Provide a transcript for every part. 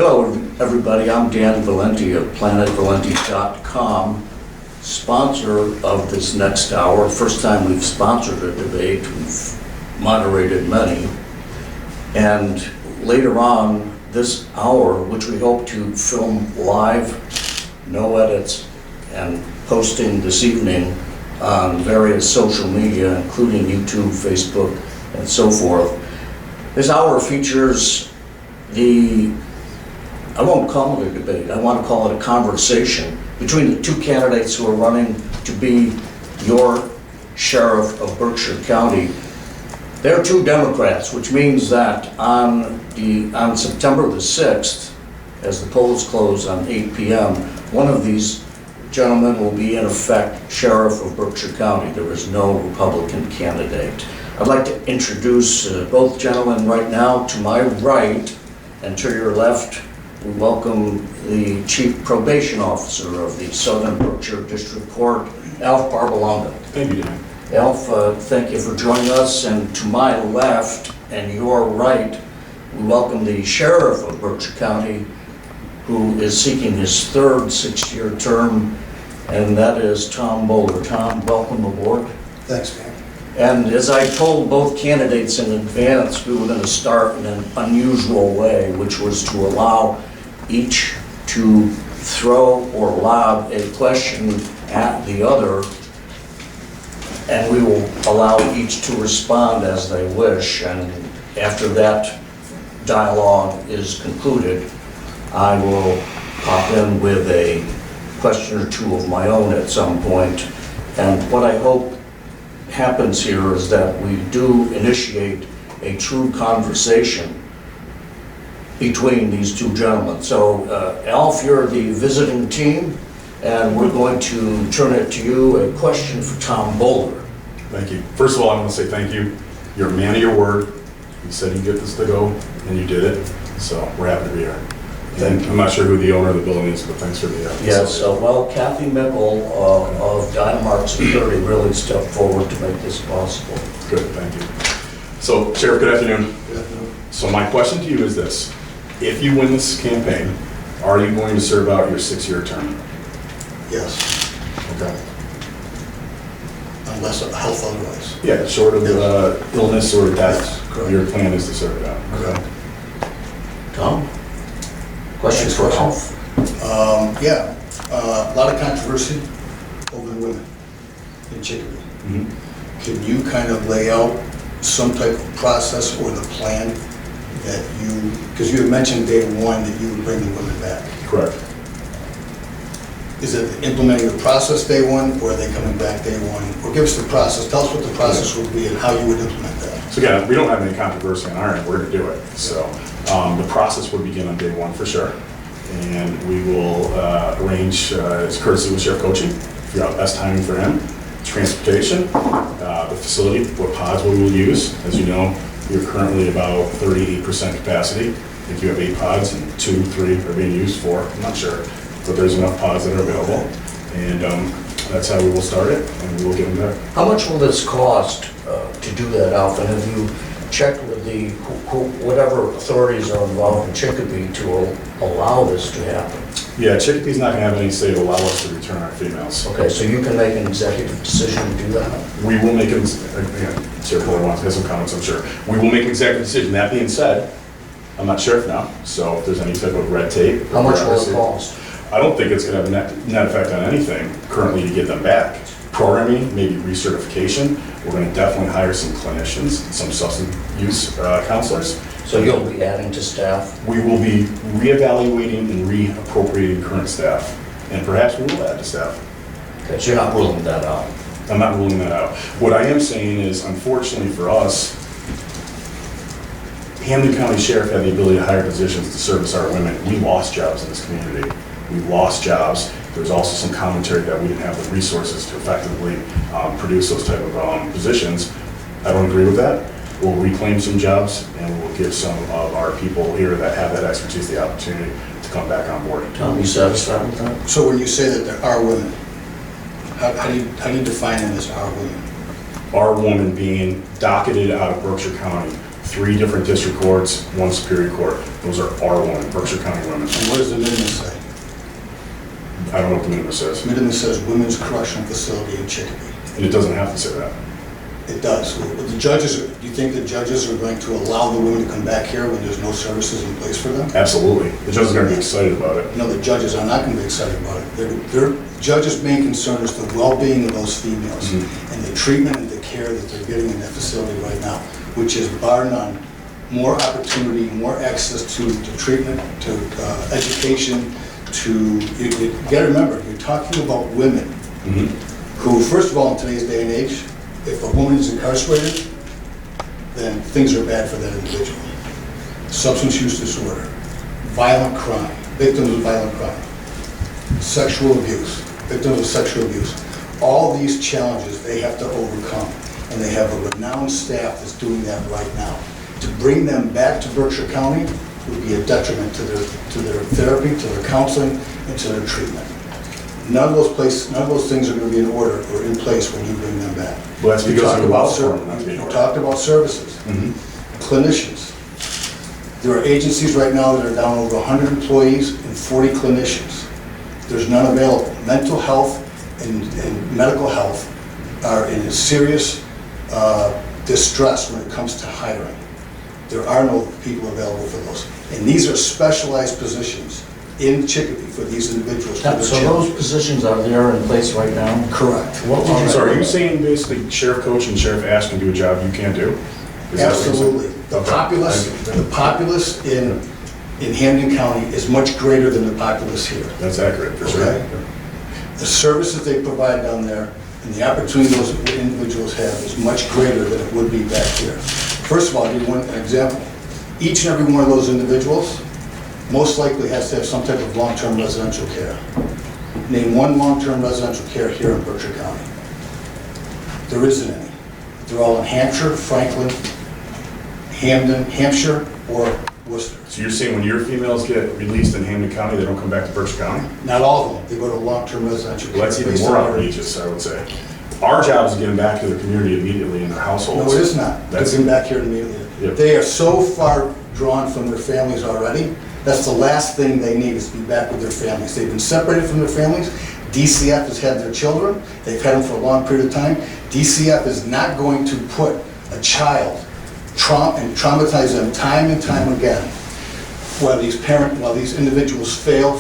Hello, everybody. I'm Dan Valenti of PlanetValenti.com, sponsor of this next hour. First time we've sponsored a debate. We've moderated many. And later on this hour, which we hope to film live, no edits, and posting this evening on various social media, including YouTube, Facebook, and so forth. This hour features I won't call it a debate, I want to call it a conversation between the two candidates who are running to be your sheriff of Berkshire County. They're two Democrats, which means that on September the 6th, as the polls close on 8 p.m., one of these gentlemen will be in effect sheriff of Berkshire County. There is no Republican candidate. I'd like to introduce both gentlemen right now. To my right and to your left, we welcome the Chief Probation Officer of the Southern Berkshire District Court, Alf Barbalunga. Thank you, Dan. Alf, thank you for joining us. And to my left and your right, we welcome the Sheriff of Berkshire County, who is seeking his third six-year term, and that is Tom Bowler. Tom, welcome aboard. Thanks, man. And as I told both candidates in advance, we were going to start in an unusual way, which was to allow each to throw or lob a question at the other, and we will allow each to respond as they wish. And after that dialogue is concluded, I will pop in with a question or two of my own at some point. And what I hope happens here is that we do initiate a true conversation between these two gentlemen. So, Alf, you're the visiting team, and we're going to turn it to you. A question for Tom Bowler. Thank you. First of all, I want to say thank you. You're a man of your word. You said you'd get this to go, and you did it. So we're happy to be here. And I'm not sure who the owner of the building is, but thanks for the Yes, well, Kathy Mickle of Dynamark Security really stepped forward to make this possible. Good, thank you. So, Sheriff, good afternoon. Good afternoon. So my question to you is this. If you win this campaign, are you going to serve out your six-year term? Yes, Okay. unless health otherwise. Yeah, short of illness or death, Yes, correct. your plan is to serve it out. Okay. Tom? Questions for Alf? Yeah, a lot of controversy over the women in Chicopee. Mhm. Can you kind of lay out some type of process or the plan that you, because you had mentioned day one that you would bring the women back. Correct. Is it implementing the process day one, or are they coming back day one? Or give us the process, tell us what the process would be and how you would implement that. So again, we don't have any controversy on our end, we're gonna do it. So the process would begin on day one for sure. And we will arrange, it's courtesy with Sheriff Coaching, figure out best timing for him, transportation, the facility, what pods we will use. As you know, you're currently about 38% capacity. I think you have 8 pods and 2, 3 are being used for, I'm not sure. But there's enough pods that are available. And that's how we will start it, and we will get them there. How much will this cost to do that, Alf? And have you checked with the whatever authorities are involved in Chicopee to allow this to happen? Yeah, Chicopee's not gonna have any say to allow us to return our females. Okay, so you can make an executive decision to do that? We will make, again, Sheriff Fuller wants to have some comments, I'm sure. We will make an executive decision. That being said, I'm not sheriff now, so if there's any type of red tape. How much will it cost? I don't think it's gonna have a net effect on anything currently to get them back. Programming, maybe recertification. We're gonna definitely hire some clinicians, some substance use counselors. So you'll be adding to staff? We will be reevaluating and reappropriating current staff, and perhaps we will add to staff. Okay, so you're not ruling that out? I'm not ruling that out. What I am saying is, unfortunately for us, Hamden County Sheriff had the ability to hire positions to service our women. We lost jobs in this community. We lost jobs. There's also some commentary that we didn't have the resources to effectively produce those type of positions. I don't agree with that. We'll reclaim some jobs, and we'll give some of our people here that have that expertise the opportunity to come back on board. Tom, you satisfied with that? So when you say that there are women, how do you define them as our women? Our woman being docketed out of Berkshire County 3 different district courts, 1 superior court. Those are our women, Berkshire County women. And what does the minimum say? I don't know what the minimum says. Minimum says Women's Correctional Facility in Chicopee. And it doesn't have to say that. It does. The judges, do you think the judges are going to allow the women to come back here when there's no services in place for them? Absolutely. The judges are going to be excited about it. No, the judges are not going to be excited about it. Their judges' main concern is the well-being of those females and the treatment and the care that they're getting in that facility right now, which is bar none, more opportunity, more access to treatment, to education, you got to remember, you're talking about women who, first of all, in today's day and age, if a woman is incarcerated, then things are bad for that individual. Substance use disorder, violent crime, victims of violent crime, sexual abuse, victims of sexual abuse. All these challenges they have to overcome, and they have a renowned staff that's doing that right now. To bring them back to Berkshire County would be a detriment to their therapy, to their counseling, and to their treatment. None of those things are going to be in order or in place when you bring them back. Well, that's because of the law firm not You being ordered. talked about services, clinicians. There are agencies right now that are down over 100 employees and 40 clinicians. There's none available. Mental health and medical health are in serious distress when it comes to hiring. There are no people available for those. And these are specialized positions in Chicopee for these individuals. So those positions are there in place right now? Correct. So are you saying basically Sheriff Coach and Sheriff Ash can do a job you can't do? Is that what you're saying? Absolutely. The populace in Hampden County is much greater than the populace here. That's accurate, for sure. Okay. The services they provide down there and the opportunity those individuals have is much greater than it would be back here. First of all, I'll give you one example. Each and every one of those individuals most likely has to have some type of long-term residential care. Name one long-term residential care here in Berkshire County. There isn't any. They're all in Hampshire, Franklin, Hampshire, or Worcester. So you're saying when your females get released in Hampden County, they don't come back to Berkshire County? Not all of them. They go to long-term residential care. Well, that's even more outrageous, I would say. Our job is to get them back to their community immediately in their households. No, it is not. Get them back here immediately. Yep. They are so far drawn from their families already. That's the last thing they need, is to be back with their families. They've been separated from their families. DCF has had their children. They've had them for a long period of time. DCF is not going to put a child and traumatize them time and time again while these individuals fail.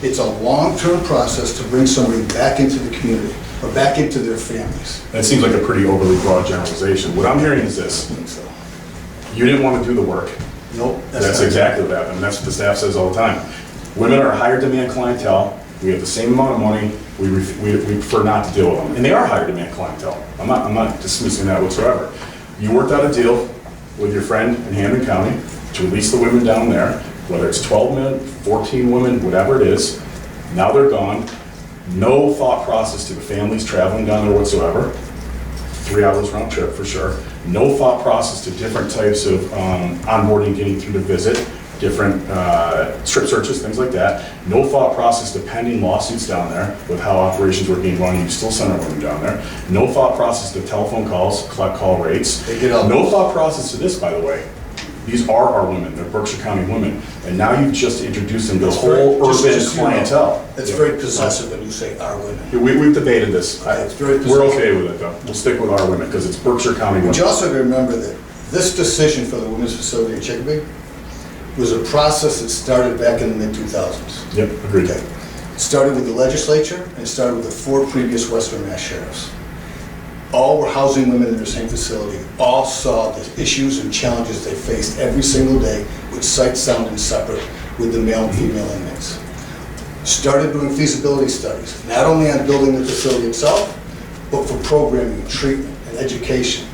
It's a long-term process to bring somebody back into the community or back into their families. That seems like a pretty overly broad generalization. What I'm hearing is this: I think so. you didn't want to do the work. Nope. That's not- exactly what happened. That's what the staff says all the time. Women are higher demand clientele. We have the same amount of money. We prefer not to deal with them. And they are higher demand clientele. I'm not dismissing that whatsoever. You worked out a deal with your friend in Hampden County to release the women down there, whether it's 12 men, 14 women, whatever it is. Now they're gone. No thought process to the families traveling down there whatsoever. 3 hours round trip for sure. No thought process to different types of onboarding, getting through the visit, different strip searches, things like that. No thought process to pending lawsuits down there with how operations were being run. You still send our women down there. No thought process to telephone calls, collect call rates. They get all- No thought process to this, by the way. These are our women. They're Berkshire County women. And now you've just introduced them to this whole Just urban so you know, clientele. It's very possessive when you say our women. We've debated this. It's very We're possessive. okay with it, though. We'll stick with our women because it's Berkshire County women. But you also have to remember that this decision for the women's facility in Chicopee was a process that started back in the mid-2000s. Yep, agreed. Okay. It started with the legislature, and it started with the 4 previous Western Mass sheriffs. All were housing women in their same facility. All saw the issues and challenges they faced every single day with sight, sound, and separate with the male and female inmates. Started doing feasibility studies, not only on building the facility itself, but for programming, treatment, and education.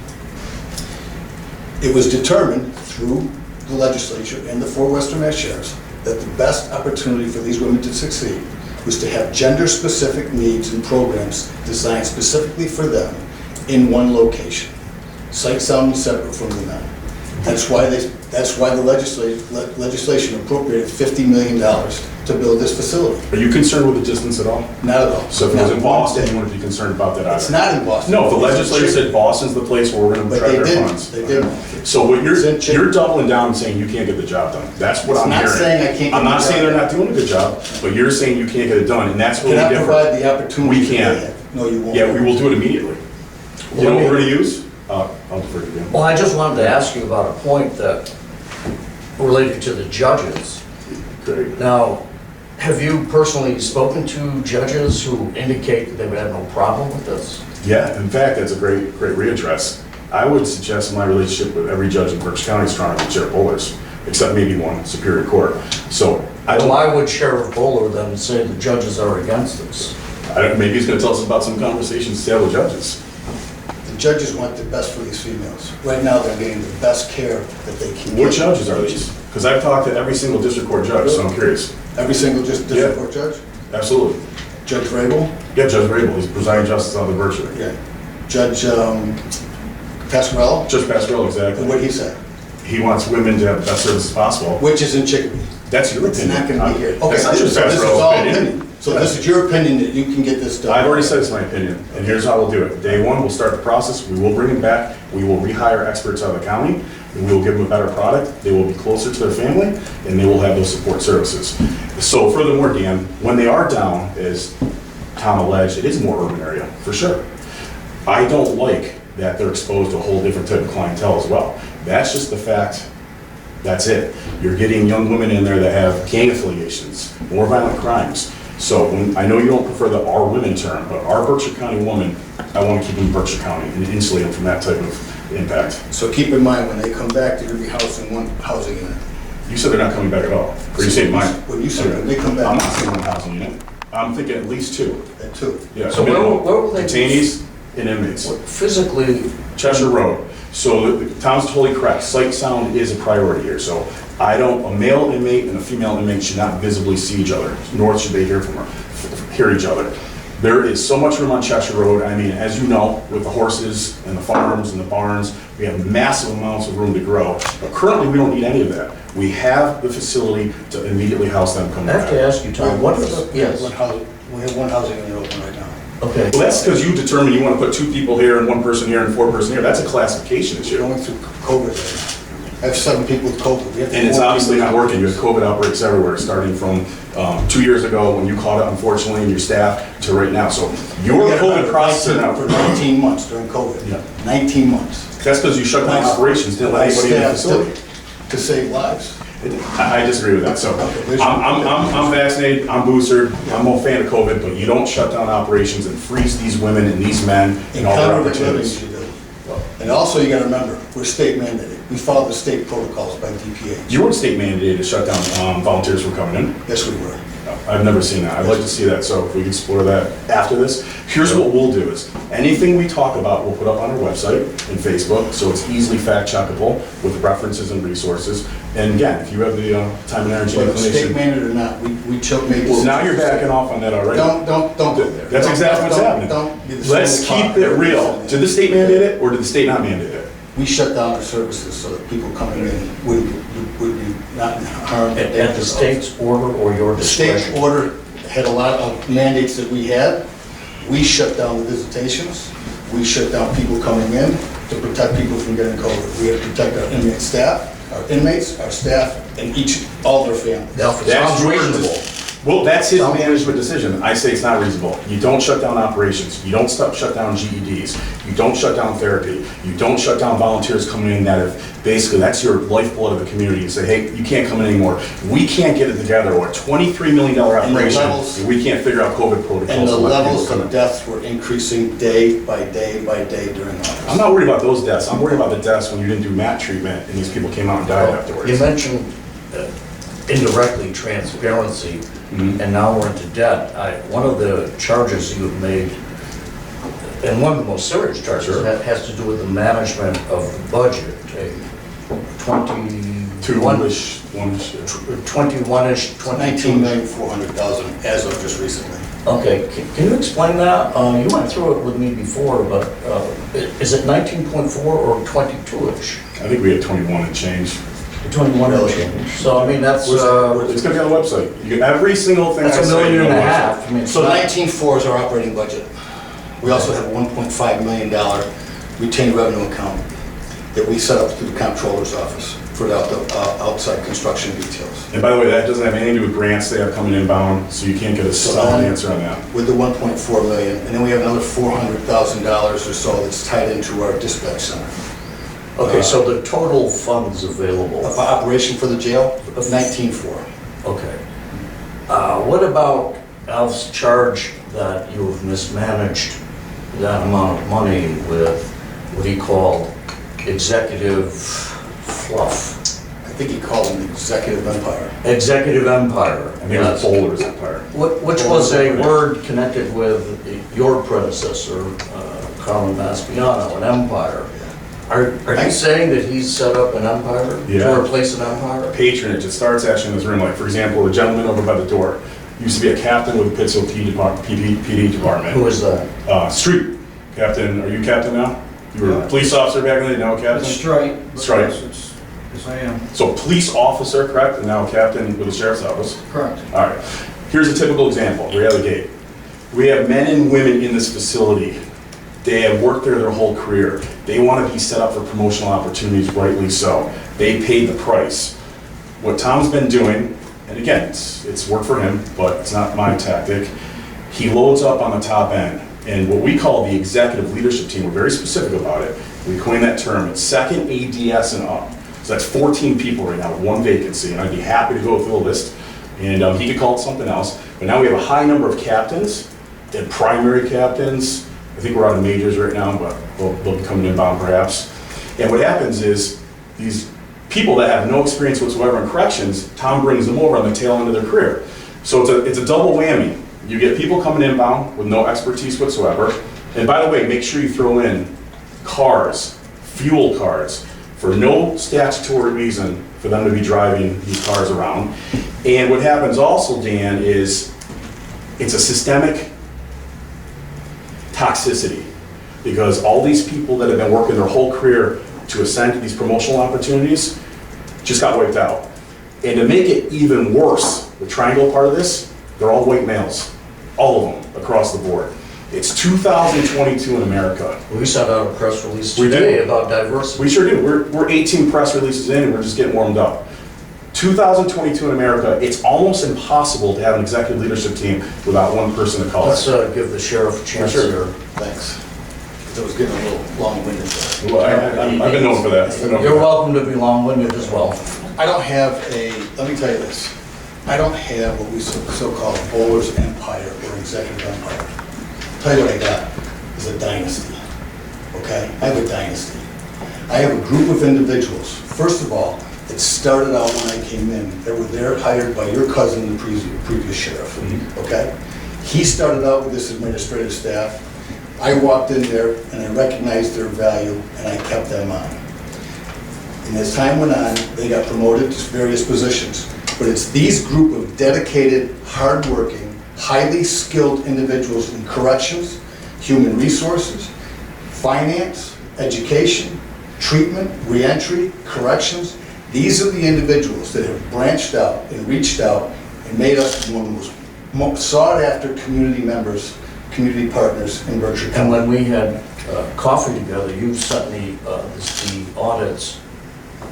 It was determined through the legislature and the 4 Western Mass sheriffs that the best opportunity for these women to succeed was to have gender-specific needs and programs designed specifically for them in one location, sight, sound, and separate from the men. That's why the legislation appropriated $50 million to build this facility. Are you concerned with the distance at all? Not at all. So if it was in Boston, you wouldn't be concerned about that either? It's not in Boston. No, the legislature said Boston's the place where we're gonna But try they their didn't. funds. They didn't. So what It's in Chip- you're doubling down and saying you can't get the job done. That's what It's I'm not hearing. saying I can't get I'm the not job saying they're done. not doing a good job, but you're saying you can't get it done, and that's where Can we I provide differ. the opportunity? We to can. do that? No, you won't. Yeah, we will do it immediately. You know what we're gonna use? I'll defer to you. Well, I just wanted to ask you about a point that related to the judges. Great. Now, have you personally spoken to judges who indicate that they would have no problem with this? Yeah, in fact, that's a great readdress. I would suggest my relationship with every judge in Berks County is stronger than Sheriff Bowler's, except maybe one Superior Court. So I don't. Why would Sheriff Bowler then say the judges are against this? Maybe he's gonna tell us about some conversations with the judges. The judges want the best for these females. Right now, they're getting the best care that they can get. What judges are these? Because I've talked to every single district court judge, so I'm curious. Every single district Yeah. court judge? Absolutely. Judge Rabel? Yeah, Judge Rabel, he's presiding justice on the Berkshire. Yeah. Judge Pasquarello? Judge Pasquarello, And exactly. what'd he say? He wants women to have the best service possible. Which is in Chicopee. That's your It's opinion. not gonna be here. Okay, That's so not this Judge is Pasquarello's all opinion. opinion. So this is your opinion that you can get this done? I've already said it's my opinion, and here's how we'll do it. Day one, we'll start the process, we will bring them back, we will rehire experts out of the county, and we will give them a better product, they will be closer to their family, and they will have those support services. So furthermore, Dan, when they are down, as Tom alleged, it is a more urban area, for sure. I don't like that they're exposed to a whole different type of clientele as well. That's just the fact. That's it. You're getting young women in there that have gang affiliations, more violent crimes. So I know you don't prefer the "our women" term, but our Berkshire County woman, I want to keep them in Berkshire County and insulate them from that type of impact. So keep in mind, when they come back, they're gonna be housed in one housing unit. You said they're not coming back at all. Or you saying mine? When you said when they come back. I'm not saying one housing unit. I'm thinking at least two. At two. Yeah. So minimum. where will they be? Detainees and inmates. Physically, Cheshire Road. So Tom's totally correct. Sight sound is a priority here. So a male inmate and a female inmate should not visibly see each other, nor should they hear each other. There is so much room on Cheshire Road. I mean, as you know, with the horses and the farms and the barns, we have massive amounts of room to grow. But currently, we don't need any of that. We have the facility to immediately house them I coming have back. to ask you, Tom, what is the, yes, We have one housing unit open right now. okay. Well, that's because you determine you want to put 2 people here and 1 person here and 4 person here. That's a classification We're issue. going through COVID right now. I have 7 people with COVID. We have to And it's warn obviously people. not working. You have COVID outbreaks everywhere, starting from 2 years ago when you caught it, unfortunately, in your staff, to right now. So your We had COVID about process 19 now, for 19 months during COVID. Yeah. 19 months. that's because you shut down operations, didn't let anybody in the facility. To save lives. I disagree with that. So I'm vaccinated, I'm boosted, I'm a fan of COVID, but you don't shut down operations and freeze these women and these men In and all their congregate living, opportunities. you do. And also, you gotta remember, we're state mandated. We follow the state protocols by DPH. You weren't state mandated to shut down volunteers from coming in. Yes, we were. I've never seen that. I'd like to see that, so if we can explore that after this. Here's what we'll do is, anything we talk about, we'll put up on our website and Facebook, so it's easily fact-checkable with references and resources. And again, if you have the time and energy and Whether state inclination. mandated or not, we made decisions. Well, now you're backing off on that already. Don't go there. That's exactly what's happening. Don't be the Let's sole keep it real. Did the state mandate it, or did the state not mandate it? We shut down our services so that people coming in would be not harmed. At the state's order or your The state's discretion? order had a lot of mandates that we had. We shut down the visitations. We shut down people coming in to protect people from getting COVID. We had to protect our inmate staff, our inmates, our staff, and all their families. Now, if it That's sounds your reasonable. Well, that's his management decision. I say it's not reasonable. You don't shut down operations. You don't shut down GEDs. You don't shut down therapy. You don't shut down volunteers coming in that have, basically, that's your lifeblood of the community. You say, hey, you can't come in anymore. We can't get it together. We're a $23 million operation, and we can't figure out COVID protocols. And the to let people levels come of in. deaths were increasing day by day by day during August. I'm not worried about those deaths. I'm worried about the deaths when you didn't do MAT treatment and these people came out and died afterwards. You mentioned indirectly transparency, and now we're into debt. One of the charges you have made, and one of the most serious charges, Sure. has to do with the management of the budget. A 21-ish. 21-ish, 19,400,000 as of just recently. Okay, can you explain that? You went through it with me before, but is it 19.4 or 22-ish? I think we had 21 and change. 21 and change. So I mean, that's, It's gonna be on the website. You get every single thing I that's say. $1.5 million. on the website. I mean, it's So not- 19.4 is our operating budget. We also have a $1.5 million retained revenue account that we set up through the comptroller's office for the outside construction details. And by the way, that doesn't have anything to do with grants they have coming inbound, so you can't get a solid answer on that. With the 1.4 million, and then we have another $400,000 or so that's tied into our dispatch center. Okay, so the total funds available. Of operation for the jail, 19.4. Okay. What about Alf's charge that you've mismanaged that amount of money with what he called executive fluff? I think he called him the executive empire. Executive empire. I think it was Bowler's Empire. Which was a word connected with your predecessor, Carmen Maspiano, an empire. Are you saying that he's set up an empire Yeah. to replace an empire? Patronage, it starts actually in this room. Like, for example, the gentleman over by the door used to be a captain with the Pittsfield PD department. Who is that? Street captain. Are you captain now? You were a police officer back in the day, now a captain? It's straight. That's right. Yes, I am. So police officer, correct, and now captain with the sheriff's office? Correct. All right. Here's a typical example, right out of the gate. We have men and women in this facility. They have worked there their whole career. They want to be set up for promotional opportunities, rightly so. They paid the price. What Tom's been doing, and again, it's worked for him, but it's not my tactic, he loads up on the top end. And what we call the executive leadership team, we're very specific about it. We coined that term. It's second ADS and up. So that's 14 people right now with one vacancy, and I'd be happy to go through the list. And he could call it something else. But now we have a high number of captains and primary captains. I think we're out of majors right now, but they'll be coming inbound perhaps. And what happens is these people that have no experience whatsoever in corrections, Tom brings them over on the tail end of their career. So it's a double whammy. You get people coming inbound with no expertise whatsoever. And by the way, make sure you throw in cars, fuel cards, for no statutory reason for them to be driving these cars around. And what happens also, Dan, is it's a systemic toxicity, because all these people that have been working their whole career to ascend to these promotional opportunities just got wiped out. And to make it even worse, the triangle part of this, they're all white males, all of them across the board. It's 2022 in America. We sent out a press release We today did. about diversity. We sure do. We're 18 press releases in and we're just getting warmed up. 2022 in America, it's almost impossible to have an executive leadership team without one person of color. Let's give the sheriff a chance Sure. here. Thanks. Because I was getting a little long-winded there. Well, I've been known for that. You're welcome to be long-winded as well. I don't have let me tell you this, I don't have what we so-called Bowler's empire or executive empire. Tell you what I got is a dynasty, okay? I have a dynasty. I have a group of individuals. First of all, it started out when I came in, they were there hired by your cousin, the previous sheriff, okay? He started out with this administrative staff. I walked in there and I recognized their value and I kept them on. And as time went on, they got promoted to various positions. But it's these group of dedicated, hardworking, highly skilled individuals in corrections, human resources, finance, education, treatment, reentry, corrections. These are the individuals that have branched out and reached out and made us one of the most sought-after community members, community partners in Berkshire And County. when we had coffee together, you sent me the audits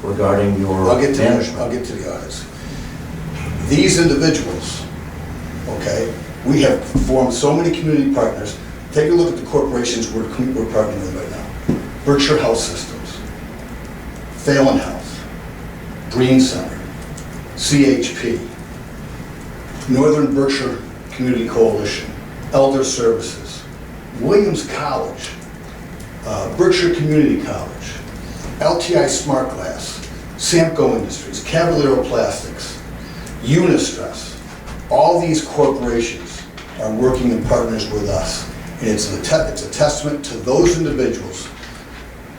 regarding your I'll get management. to the audits. These individuals, okay, we have formed so many community partners. Take a look at the corporations we're partnering with right now. Berkshire Health Systems, Phelan Health, Breen Center, CHP, Northern Berkshire Community Coalition, Elder Services, Williams College, Berkshire Community College, LTI Smart Glass, Samco Industries, Cavallero Plastics, Unistress. All these corporations are working in partners with us. And it's a testament to those individuals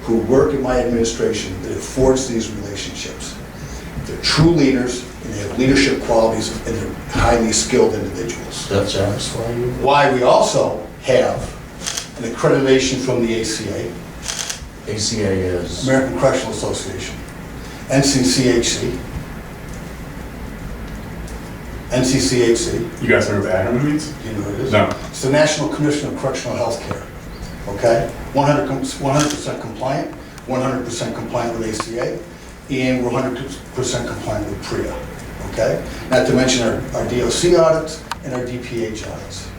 who work in my administration that it forged these relationships. They're true leaders, and they have leadership qualities, and they're highly skilled individuals. That satisfy you? Why we also have an accreditation from the ACA, ACA is? American Correctional Association. NCCHC. NCCHC. You guys know what the acronym means? Do you know what it is? No. It's the National Commission of Correctional Health Care. Okay? 100% compliant, 100% compliant with ACA, and we're 100% compliant with PREA. Okay? Not to mention our DOC audits and our DPH audits.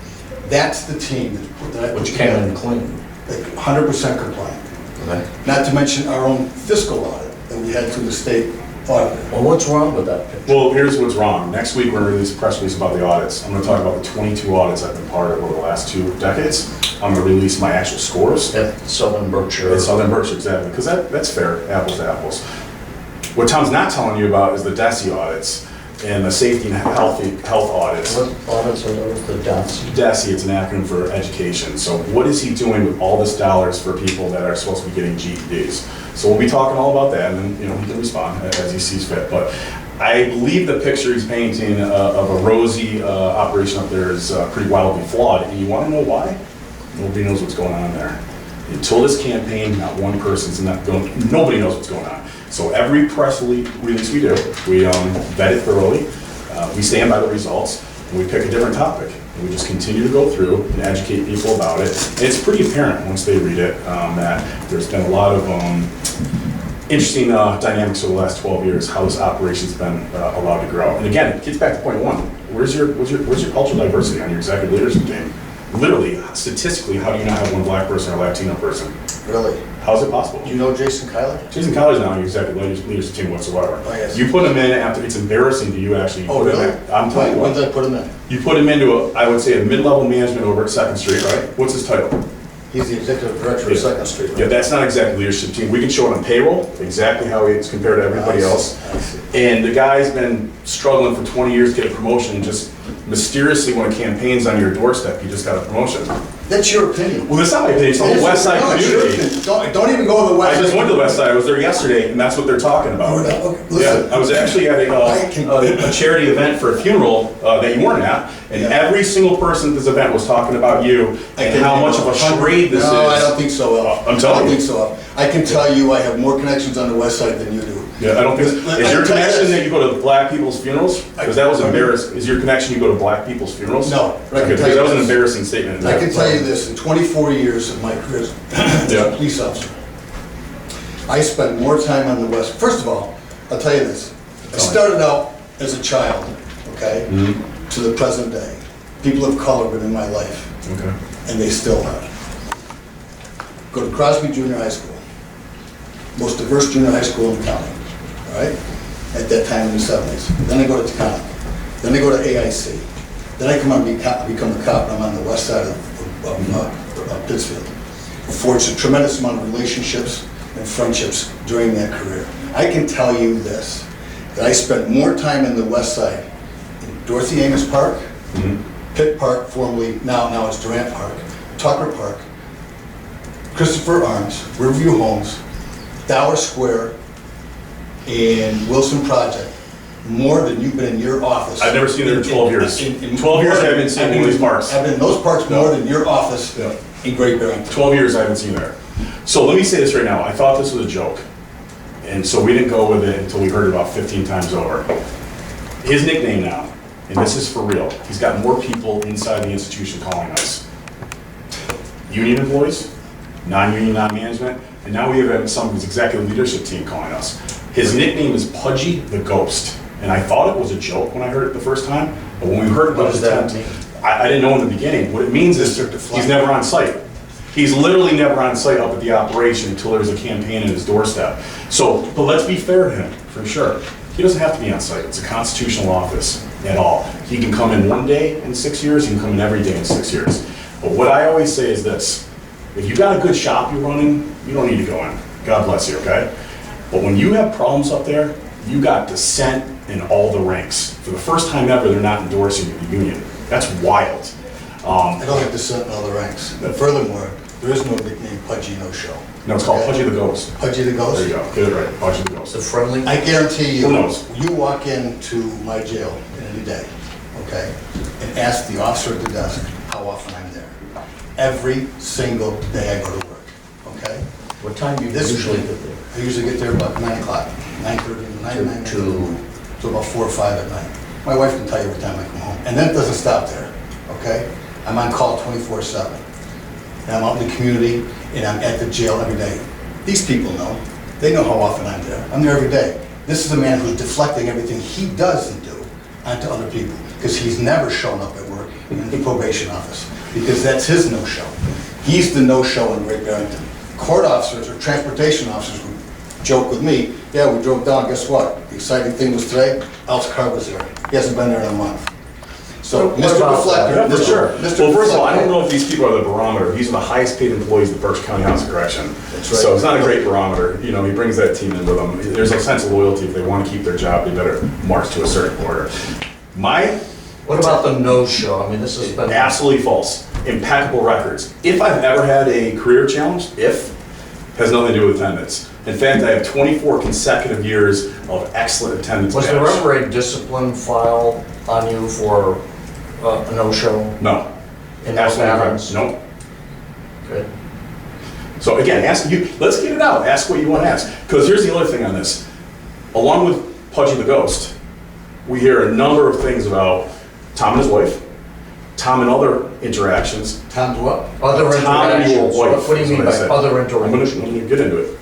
That's the team that I put Which came together. in clean. Like 100% compliant. Okay. Not to mention our own fiscal audit that we had through the state auditor. Well, what's wrong with that picture? Well, here's what's wrong. Next week, we're going to release a press release about the audits. I'm going to talk about the 22 audits I've been part of over the last 2 decades. I'm going to release my actual scores. At Southern Berkshire. At Southern Berkshire, exactly, because that's fair, apples to apples. What Tom's not telling you about is the DESI audits and the safety and health audits. What audits are those, the DOTS? DESI, it's an acronym for education. So what is he doing with all this dollars for people that are supposed to be getting GEDs? So we'll be talking all about that, and then he can respond as he sees fit. But I believe the picture he's painting of a rosy operation up there is pretty wildly flawed. And you want to know why? Nobody knows what's going on there. Until this campaign, not one person's not going. Nobody knows what's going on. So every press release we do, we vet it thoroughly. We stand by the results, and we pick a different topic. And we just continue to go through and educate people about it. And it's pretty apparent once they read it that there's been a lot of interesting dynamics over the last 12 years, how this operation's been allowed to grow. And again, it gets back to point one. Where's your cultural diversity on your executive leadership team? Literally, statistically, how do you not have one black person or Latino person? Really? How is it possible? Do you know Jason Kyler? Jason Collins not on your executive leadership team whatsoever. Oh, yes. You put him in after, it's embarrassing to you actually. Oh, put him really? in. I'm telling you When what. did I put him in? You put him into I would say a mid-level management over at 2nd Street, right? What's his title? He's the executive director of Yeah. 2nd Street. Yeah, that's not executive leadership team. We can show it on payroll, exactly how it's compared to everybody else. I see. And the guy's been struggling for 20 years to get a promotion, and just mysteriously when a campaign's on your doorstep, you just got a promotion. That's your opinion. Well, that's not my opinion, it's the whole West Side No, it's your community. opinion. Don't even go to the West I Side. just went to the West Side, I was there yesterday, and that's what they're talking about. Oh, okay, listen. Yeah, I was actually at a charity event for a funeral that you weren't at, and Yeah. every single person at this event was talking about you and how much of a charade this is. No, I don't think so, Al. I'm telling I don't you. think so, Al. I can tell you I have more connections on the West Side than you do. Yeah, I don't think, is I your can tell you connection this. that you go to black people's funerals? Because that was I- embarrassing. Is your connection you go to black people's funerals? No, but I can Okay, tell you because that was an this. embarrassing statement. I can tell you this, in 24 years of my career as Yeah. a police officer, I spent more time on the West. First of all, I'll tell you this. I started out as a child, okay, to the present day. People of color have been in my life, Okay. and they still are. Go to Crosby Junior High School, most diverse junior high school in the county, all right? At that time in the 70s. Then I go to Taconic. Then I go to AIC. Then I come on become a cop, and I'm on the west side of Pittsfield. Forged a tremendous amount of relationships and friendships during that career. I can tell you this, that I spent more time in the west side in Dorothy Amos Park, Pitt Park, formerly, now it's Durant Park, Tucker Park, Christopher Arms, Riverview Homes, Dower Square, and Wilson Project, more than you've been in your office. I've never seen it in 12 years. In 12 years I haven't seen one of these parks. I've been in those parks more than your office Yeah. in Great Barrington. 12 years I haven't seen there. So let me say this right now. I thought this was a joke. And so we didn't go with it until we heard it about 15 times over. His nickname now, and this is for real, he's got more people inside the institution calling us. Union employees, non-union, non-management, and now we have some of his executive leadership team calling us. His nickname is Pudgy the Ghost. And I thought it was a joke when I heard it the first time, but when we heard it What about does the that 10, mean? I didn't know in the beginning. What it means is he's never on site. He's literally never on site up at the operation until there's a campaign at his doorstep. So, but let's be fair to him, for sure. He doesn't have to be on site. It's a constitutional office at all. He can come in one day in 6 years, he can come in every day in 6 years. But what I always say is this, if you got a good shop you're running, you don't need to go in. God bless you, okay? But when you have problems up there, you got dissent in all the ranks. For the first time ever, they're not endorsing the union. That's wild. I don't have to sit in all the ranks. But furthermore, there is no nickname Pudgy No Show. No, it's called Okay? Pudgy the Ghost. Pudgy the Ghost? There you go, get it right, Pudgy the Is it Ghost. friendly? I guarantee you, Who knows? you walk into my jail in any day, okay, and ask the officer at the desk how often I'm there. Every single day I go to work, okay? What time do you This usually week, get there? I usually get there about 9 o'clock, 9:30, 9, to about 4 or 5 at night. My wife can tell you every time I come home. And that doesn't stop there, okay? I'm on call 24/7. And I'm out in the community, and I'm at the jail every day. These people know. They know how often I'm there. I'm there every day. This is a man who's deflecting everything he doesn't do onto other people, because he's never shown up at work in the probation office, because that's his no-show. He's the no-show in Great Barrington. Court officers or transportation officers would joke with me, yeah, we drove down, guess what? The exciting thing was today, Al's car was there. He hasn't been there in a month. So, What Mr. about Deflector. Yeah, for sure. Mr. Well, first of all, I Deflector. don't know if these people are the barometer. These are the highest paid employees of the Berks County House of Correction. That's right. So it's not a great barometer. You know, he brings that team in with him. There's a sense of loyalty. If they want to keep their job, they better march to a certain order. What about the no-show? I mean, this has been... Absolutely false. Impeccable records. If I've ever had a career challenge, has nothing to do with attendance. In fact, I have 24 consecutive years of excellent attendance. Was there badge. ever a discipline file on you for a no-show? No. In those Absolutely matters? correct. No. Good. So again, let's get it out. Ask what you want to ask. Because here's the other thing on this. Along with Pudgy the Ghost, we hear a number of things about Tom and his wife, Tom and other interactions. Tom's what? Other Tom and your interactions. wife. What do you mean by other I'm going interactions? to get into it.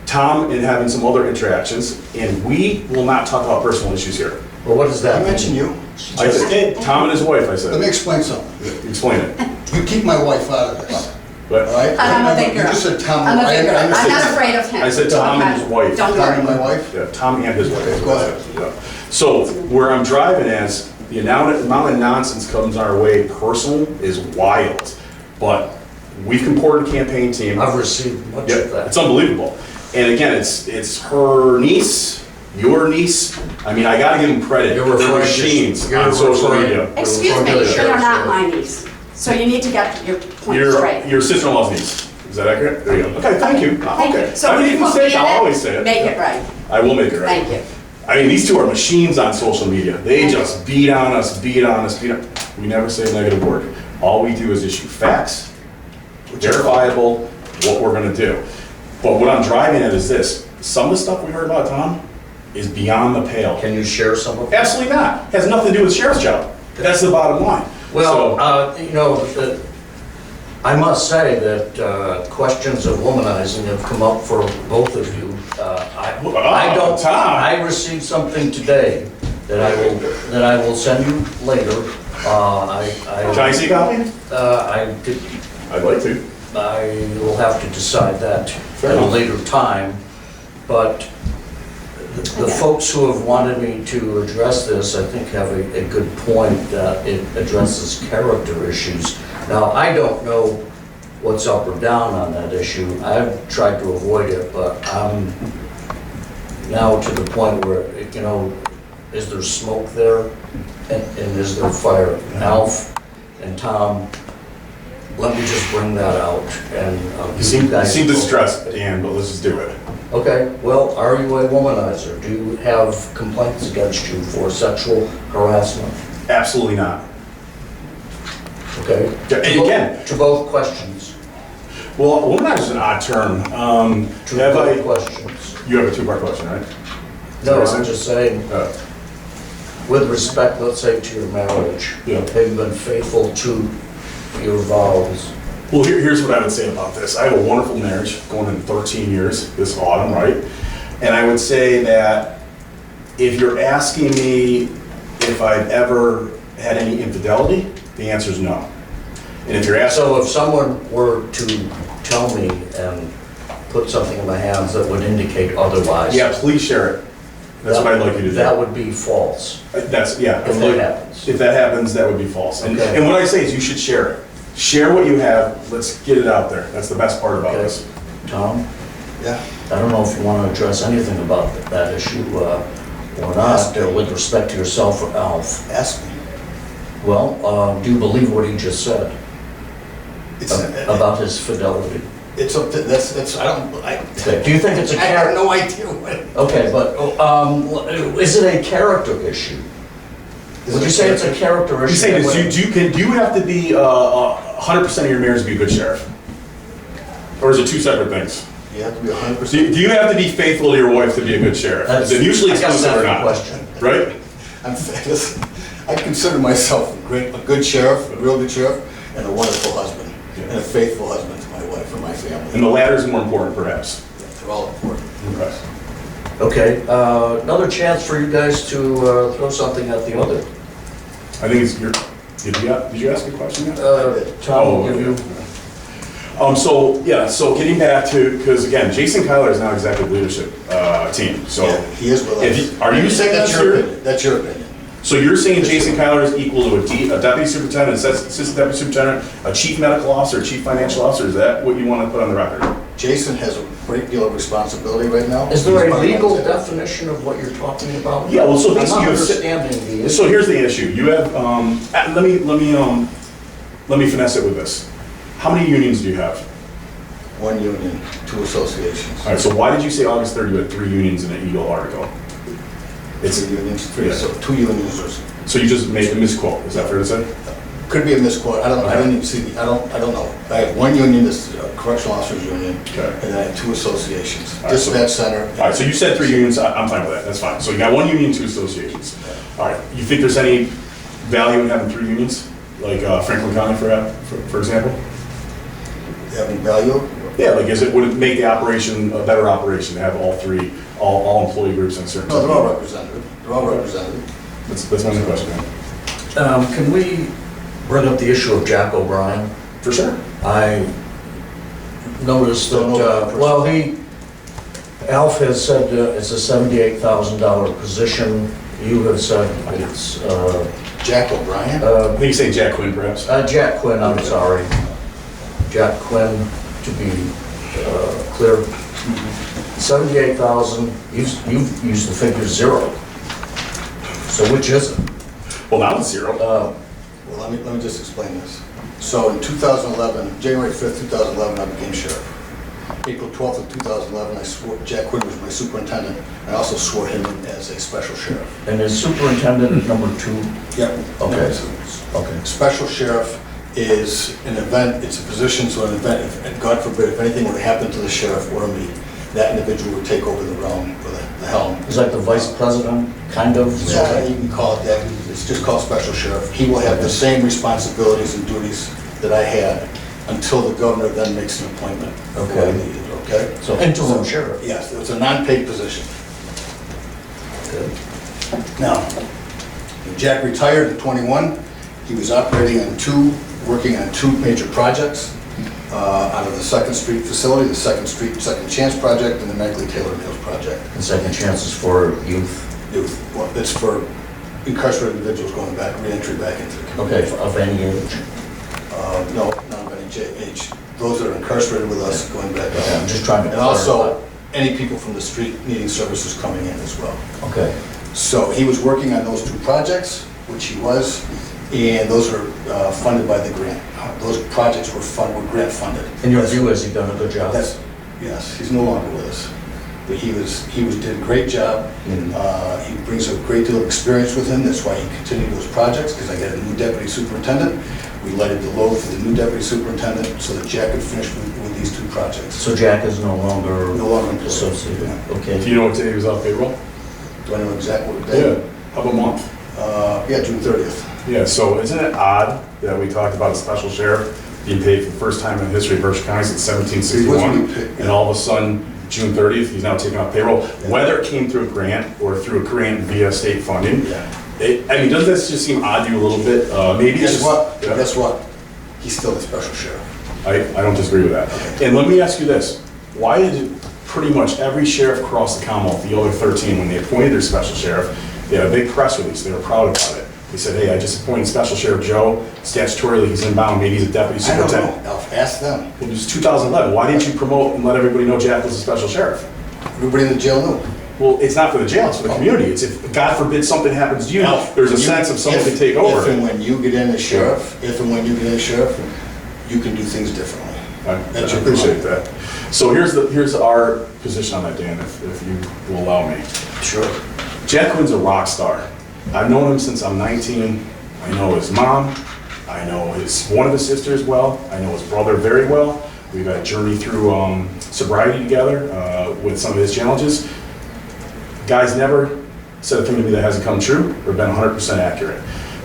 Tom and having some other interactions, and we will not talk about personal issues here. Well, what does I that mean? mentioned you. I said, Tom and his wife, I Let me said. explain something. Explain it. You keep my wife out of this, all But right? I'm a big You girl. just said Tom. I'm a I big girl. I'm understand. not afraid of him. I said Tom and his wife. Don't Tom and my worry. wife? Yeah, Tom and his wife. Okay, go ahead. Yeah. So where I'm driving as, the amount of nonsense comes our way personal is wild. But we've comported a campaign team. I've received much Yeah, of that. it's unbelievable. And again, it's her niece, your niece. I mean, I gotta give them credit. You're They're referring to- machines you're on social referring- media. Excuse We're me, referring to they are sheriff's not department. my niece. So you need to get your point Your straight. sister-in-law's niece. Is that accurate? There you go. Okay, thank you. Thank Okay. you. So I when mean, you if you put say me it, in I'll always say it. Make it right. I will make it right. Thank you. I mean, these two are machines on social media. They just beat on us, beat on us, beat on. We never say a negative word. All we do is issue facts, verifiable, what we're gonna do. But what I'm driving at is this. Some of the stuff we heard about Tom is beyond the pale. Can you share some of it? Absolutely not. Has nothing to do with sheriff's job. That's the bottom line. Well, So- you know, I must say that questions of womanizing have come up for both of you. I don't. Tom. I received something today that I will send you later. Can I see a copy? I did. I'd like to. I will have to decide that Fair at a enough. later time, but the Okay. folks who have wanted me to address this, I think, have a good point that it addresses character issues. Now, I don't know what's up or down on that issue. I've tried to avoid it, but I'm now to the point where, you know, is there smoke there? And is there fire? Alf and Tom, let me just bring that out and You seem guys. distressed, Dan, but let's just do it. Okay, well, are you a womanizer? Do you have complaints against you for sexual harassment? Absolutely not. Okay? Yeah, and again- To both questions. Well, womanizer is an odd term. To Have both I? questions. You have a two-part question, right? No, Is that I'm what just saying, Uh, with respect, let's say, to your marriage, Yeah. have you been faithful to your vows? Well, here's what I would say about this. I have a wonderful marriage going in 13 years this autumn, right? And I would say that if you're asking me if I've ever had any infidelity, the answer is no. And if you're asking, So if someone were to tell me and put something in my hands that would indicate otherwise. yeah, please share it. That's what I'd like you to do. That would be false, That's, yeah. if that happens. If that happens, that would be false. And, Okay. and what I say is you should share it. Share what you have. Let's get it out there. That's the best part about Okay. this. Tom, Yeah. I don't know if you want to address anything about that issue or not, with respect to yourself or Alf. Ask me. Well, do you believe what he just said It's, about his fidelity? it's up to, I don't, Okay, do you think it's a I have character? no idea what. Okay, but is it a character issue? Would you say it's a character issue? He's saying is, do you have to be 100% of your marriage to be a good sheriff? Or is it two separate things? You have to be 100%. Do you have to be faithful to your wife to be a good sheriff? That's- Is it usually I guess exclusive or that's the not? question. Right? Listen, I consider myself a good sheriff, a real good sheriff, and a wonderful husband, and a faithful husband to my wife and my family. And the latter is more important, perhaps. They're all important. Okay. Okay, another chance for you guys to throw something at the other. I think it's your. Did you ask a question yet? Tom will give you. So getting back to, because again, Jason Kyler is now executive leadership team. So Yeah, he is with us. are you saying That's that's your opinion? That's your opinion. So you're saying Jason Kyler is equal to a deputy superintendent, assistant deputy superintendent, a chief medical officer, a chief financial officer? Is that what you want to put on the record? Jason has a great deal of responsibility right now. Is there He's a my legal executive. definition of what you're talking about? Yeah, well, so I'm basically not you have. understanding the issue. So here's the issue. You have. Let me finesse it with this. How many unions do you have? One union, two associations. All right. So why did you say August 3rd you had 3 unions in an Eagle article? It's Three unions, three, Yeah. so 2 unions. so you just made a misquote. Is that fair to say? Could be a misquote. I didn't even see, I don't know. I have one union, this is a correctional officers union, Okay. and then I have 2 associations. All right, so- Dispatch center. All right. So you said 3 unions. I'm fine with that. That's fine. So you got 1 union, 2 associations. All right. You think there's any value in having 3 unions, like Franklin County, for example? Having value? Yeah. Like, would it make the operation a better operation to have all 3, all employee groups in a certain? No, they're all representative. They're all representative. That's my only question. Can we bring up the issue of Jack O'Brien? For sure. I noticed that, Don't know that person. well, Alf has said it's a $78,000 position. You have said it's, Jack O'Brien? I think you say Jack Quinn, perhaps. Jack Quinn, I'm sorry. Jack Quinn, to be clear. 78,000, you've used the figure 0. So which is it? Well, now it's 0. Well, let me just explain this. So in 2011, January 5th, 2011, I became sheriff. April 12th of 2011, I swore, Jack Quinn was my superintendent. I also swore him in as a special sheriff. And is superintendent number 2? Yep. Okay. Okay. Special sheriff is an event, it's a position, so an event, and God forbid, if anything were to happen to the sheriff or me, that individual would take over the realm, or the helm. Is that the vice president, kind of? Yeah, you can call it that, it's just called special sheriff. He will have the same responsibilities and duties that I had until the governor then makes an appointment. Okay. Okay? So interim sheriff? Yes, it's a non-paid position. Good. Now, when Jack retired in '21, he was working on 2 major projects out of the Second Street facility, the Second Street Second Chance project, and the medically tailored meals project. And second chances for youth? Youth, well, it's for incarcerated individuals going back, re-entry back into the community. Okay, of any age? No, not of any age. Those that are incarcerated with us going back. Okay, I'm just trying to And also, clarify. any people from the street needing services coming in as well. Okay. So he was working on those 2 projects, which he was, and those are funded by the grant. Those projects were grant funded. In your view, has he done a good job? Yes, he's no longer with us. But he did a great job. He brings a great deal of experience with him. That's why he continued those projects, because I got a new deputy superintendent. We lighted the load for the new deputy superintendent so that Jack could finish with these 2 projects. So Jack is no longer employed. associated? Yeah. Do Okay. you know what day he was off payroll? Do I know exactly what day? How about a month? Yeah, June 30th. Yeah, so isn't it odd that we talked about a special sheriff being paid for the first time in the history of Berkshire County since He wasn't 1761? being paid, yeah. And all of a sudden, June 30th, he's now taking off payroll, whether it came through a grant or through a grant via state funding. Yeah. Doesn't this just seem odd to you a little bit? Maybe it's Guess what? Yeah. Guess what? He's still the special sheriff. I don't disagree with that. And let me ask you this, why did pretty much every sheriff across the Commonwealth, the other 13, when they appointed their special sheriff, they had a big press release, they were proud about it. They said, hey, I just appointed Special Sheriff Joe, statutorily he's inbound, maybe he's a deputy I don't superintendent. know. Ask them. It was 2011, why didn't you promote and let everybody know Jack was a special sheriff? Everybody in the jail knew. Well, it's not for the jail, it's for the community. It's if, God forbid, something happens to you, there's a sense of someone can take If and over. when you get in as sheriff, you can do things differently. I That's your appreciate point. that. So here's our position on that, Dan, if you will allow me. Sure. Jack Quinn's a rock star. I've known him since I'm 19. I know his mom. I know one of his sisters well. I know his brother very well. We've had a journey through sobriety together with some of his challenges. Guys never said a thing to me that hasn't come true or been 100% accurate.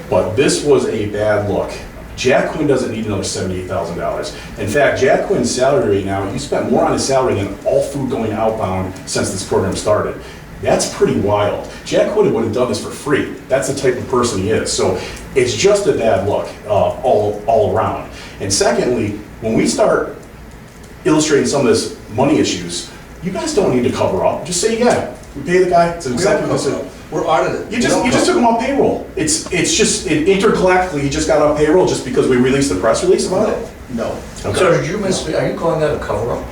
But this was a bad look. Jack Quinn doesn't need another $78,000. In fact, Jack Quinn's salary right now, he spent more on his salary than all food going outbound since this program started. That's pretty wild. Jack Quinn would have done this for free. That's the type of person he is. So it's just a bad look all around. And secondly, when we start illustrating some of this money issues, you guys don't need to cover up. Just say, yeah, we pay the guy. It's an executive decision. We're audited. You just took him off payroll. It's just intergalactically, he just got off payroll just because we released the press release about it? No. Okay. So did you are you calling that a cover-up?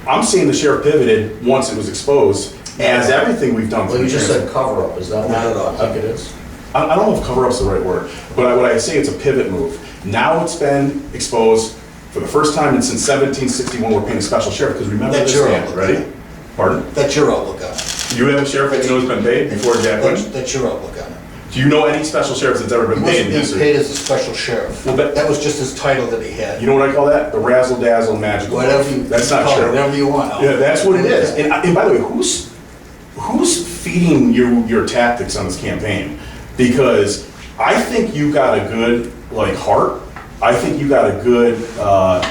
I'm saying the sheriff pivoted once it was exposed, as everything we've done. Well, you just said cover-up, is that Not at all. what I think it is? I don't know if cover-up's the right word, but what I say it's a pivot move. Now it's been exposed for the first time since 1761, we're paying a special sheriff, because remember That's this your man, outlook. ready? Pardon? That's your outlook on it. You have a sheriff that you know has been paid before Jack Quinn? That's your outlook on it. Do you know any special sheriff that's ever been He paid wasn't in being history? paid as a special sheriff. Well, That was just his title that he had. You know what I call that? The razzle-dazzle magical. Whatever you That's not call it, true. whatever you want. Yeah, that's what it is. And by the way, who's feeding your tactics on this campaign? Because I think you got a good heart. I think you got a good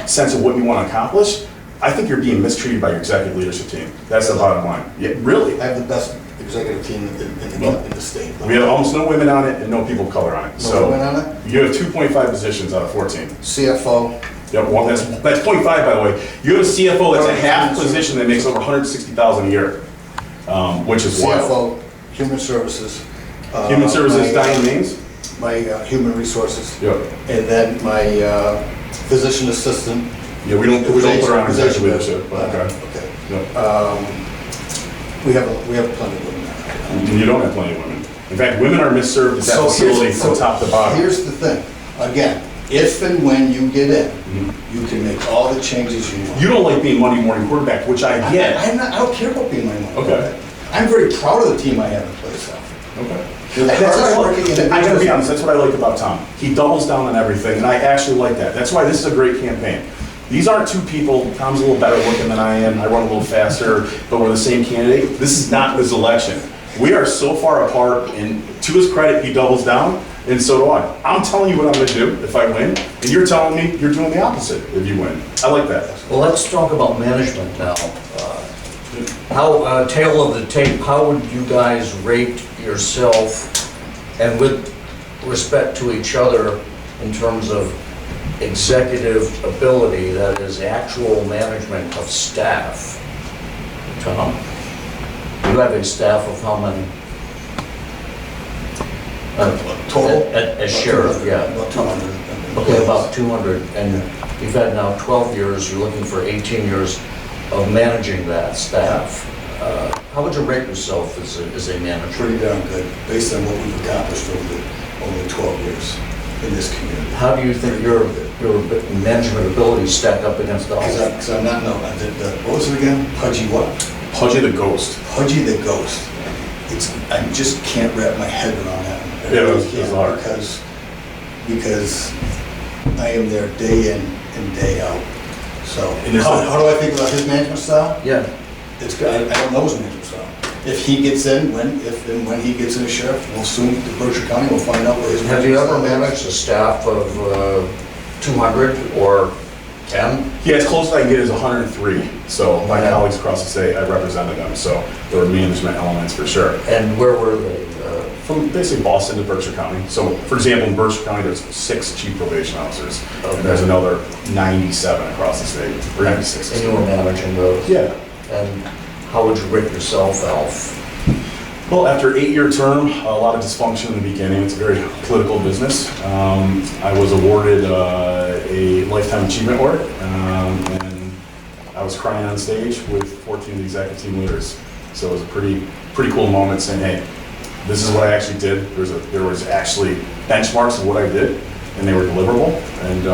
sense of what you want to accomplish. I think you're being mistreated by your executive leadership team. That's the bottom line. Yeah, really. I have the best executive team in the state. We have almost no women on it and no people of color on it. No women on it? You have 2.5 positions out of 14. CFO. Yep, well, that's 0.5 by the way. You have a CFO that's a half position that makes over $160,000 a year, which is wild. CFO, Human Services. Human Services, Diane Maines? My Human Resources. Yep. And then my physician assistant. Yeah, we don't put her on executive leadership, but okay. Okay. Yep. We have plenty of women. You don't have plenty of women. In fact, women are misserved at that So facility from top to bottom. Here's the thing, again, if and when you get in, you can make all the changes you want. You don't like being Monday morning quarterback, which I get. I don't care about being my money. Okay. I'm very proud of the team I have in place now. Okay. They're the That's what I hardest working like. I gotta be individuals. honest, that's what I like about Tom. He doubles down on everything, and I actually like that. That's why this is a great campaign. These aren't two people. Tom's a little better looking than I am. I run a little faster, but we're the same candidate. This is not this election. We are so far apart, and to his credit, he doubles down, and so do I. I'm telling you what I'm gonna do if I win, and you're telling me you're doing the opposite if you win. I like that. Well, let's talk about management now. Tail of the tape, how would you guys rate yourself and with respect to each other in terms of executive ability, that is actual management of staff? Tom, you have a staff of how many? Total? As sheriff, yeah. About 200. Okay, about 200, and you've had now 12 years, you're looking for 18 years of managing that staff. How would you rate yourself as a manager? Pretty darn good, based on what we've accomplished over the 12 years in this community. How do you think your management abilities stack up against others? Because I'm not, what was it again? Pudgy what? Pudgy the Ghost. Pudgy the Ghost. I just can't wrap my head around that. I Yeah, really it's can't, hard. because I am there day in and day out. So, And there's how do I think about his management style? Yeah, It's good. I don't know his management style. If he gets in, when he gets in as sheriff, we'll soon, the Berkshire County will find out what his. have you ever management managed a staff of 200 or 10? Yeah, as close as I can get is 103. So my colleagues across the state, I represented them, so there were management elements for sure. And where were they? From basically Boston to Berkshire County. So, for example, in Berkshire County, there's 6 chief probation officers. Okay. And there's another 97 across the state, or 96. And you were managing those? Yeah. And how would you rate yourself, Alf? Well, after an 8-year term, a lot of dysfunction in the beginning. It's a very political business. I was awarded a Lifetime Achievement Award, and I was crying on stage with 14 of the executive team leaders. So it was a pretty cool moment saying, hey, this is what I actually did. There was actually benchmarks of what I did, and they were deliverable, and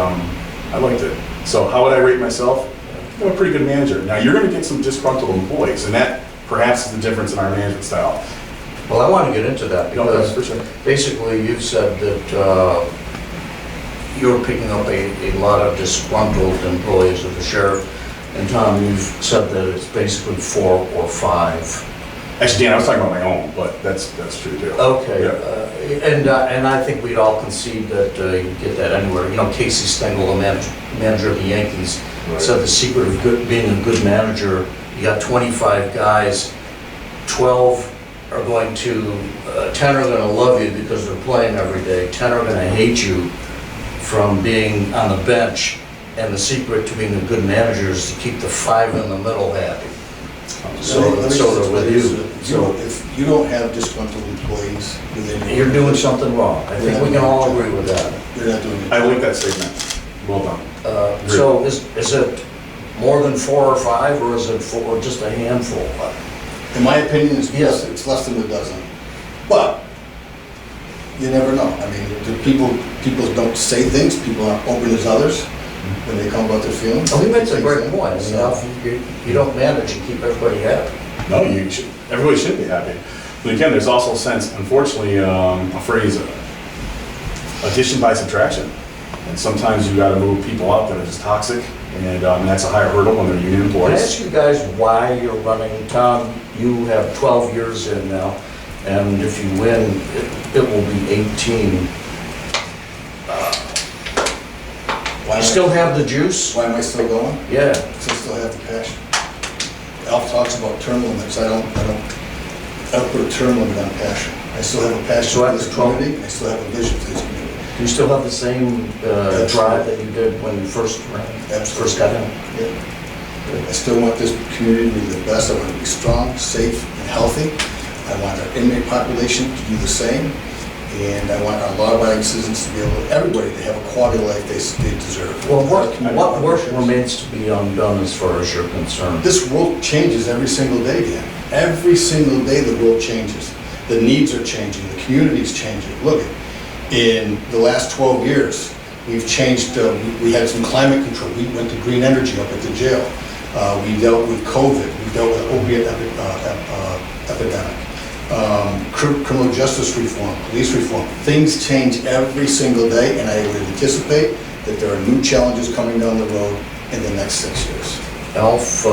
I liked it. So how would I rate myself? I'm a pretty good manager. Now, you're going to get some disgruntled employees, and that perhaps is the difference in our management style. Well, I want to get into that No, that's because for sure. basically you've said that you're picking up a lot of disgruntled employees of the sheriff. And Tom, you've said that it's basically 4 or 5. Actually, Dan, I was talking about my own, but that's true too. Okay, Yeah. and I think we'd all concede that you get that anywhere. You know, Casey Stengel, the manager of the Yankees, Right. said the secret of being a good manager, you got 25 guys, 12 are going to, 10 are going to love you because they're playing every day, 10 are going to hate you from being on the bench, and the secret to being a good manager is to keep the 5 in the middle happy. So Let me that just with explain you. this. So If you don't have disgruntled employees within your... you're doing something wrong. I think we can all agree with that. You're not doing it. I like that statement. Well done. So is it more than 4 or 5, or is it or just a handful? In my opinion, Yes. it's less than a dozen. But you never know. I mean, people don't say things, people aren't open as others when they come about their feelings. Well, he makes a great point. I mean, So- if you don't manage and keep everybody happy. No, everybody should be happy. But again, there's also a sense, unfortunately, a phrase, addition by subtraction. And sometimes you gotta move people out that are just toxic, and that's a higher hurdle when they're union Can I employees. ask you guys why you're running? Tom, you have 12 years in now, and if you win, it will be 18. You still have the juice? Why am I still going? Yeah. Because I still have the passion. Alf talks about term limits. I don't put a term limit on passion. I still have a passion So for after this 12 community, and I still have a vision for this community. Do you still have the same drive that you did when you first ran? Absolutely. First got in? Yeah. I still want this community to be the best. I want it to be strong, safe, and healthy. I want our inmate population to do the same. And I want our law-abiding citizens to be able, everybody to have a quality of life they deserve. Well, Our community what work partnerships. remains to be undone as far as you're concerned? This world changes every single day, Dan. Every single day the world changes. The needs are changing, the community's changing. Look, in the last 12 years, we've changed, we had some climate control. We went to green energy up at the jail. We dealt with COVID, we dealt with opiate epidemic. Criminal justice reform, police reform. Things change every single day, and I would anticipate that there are new challenges coming down the road in the next 6 years. Alf,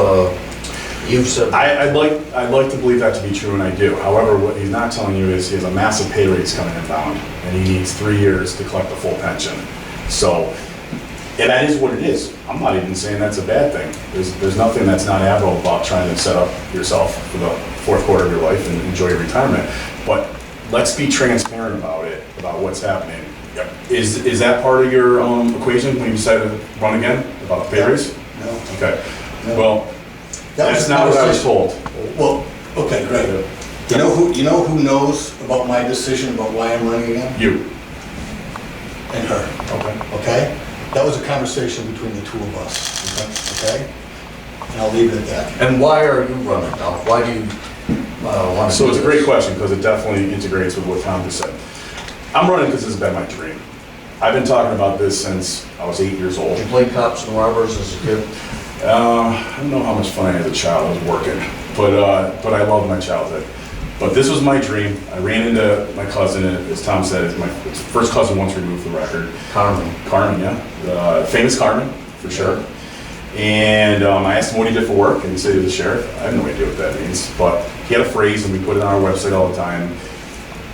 you've said... I'd like to believe that to be true, and I do. However, what he's not telling you is he has a massive pay raise coming inbound, and he needs 3 years to collect the full pension. So, and that is what it is. I'm not even saying that's a bad thing. There's nothing that's not admirable about trying to set up yourself for the fourth quarter of your life and enjoy your retirement. But let's be transparent about it, about what's happening. Is that part of your equation when you decided to run again, about the pay raise? No. Okay. No. Well, That was that's not what I was told. Well, okay, great. You know who knows about my decision about why I'm running again? You. And her, Okay. okay? That was a conversation between the two of us, okay? And I'll leave it at that. And why are you running, Alf? Why do you want to So do it's a this? great question because it definitely integrates with what Tom just said. I'm running because this has been my dream. I've been talking about this since I was 8 years old. Did you play cops and robbers as a kid? I don't know how much fun I had as a child. I was working, but I loved my childhood. But this was my dream. I ran into my cousin, as Tom said, it's my first cousin once removed from the record. Carmen. Carmen, yeah. Famous Carmen, for sure. And I asked him what he did for work, and he said he was a sheriff. I have no idea what that means, but he had a phrase, and we put it on our website all the time.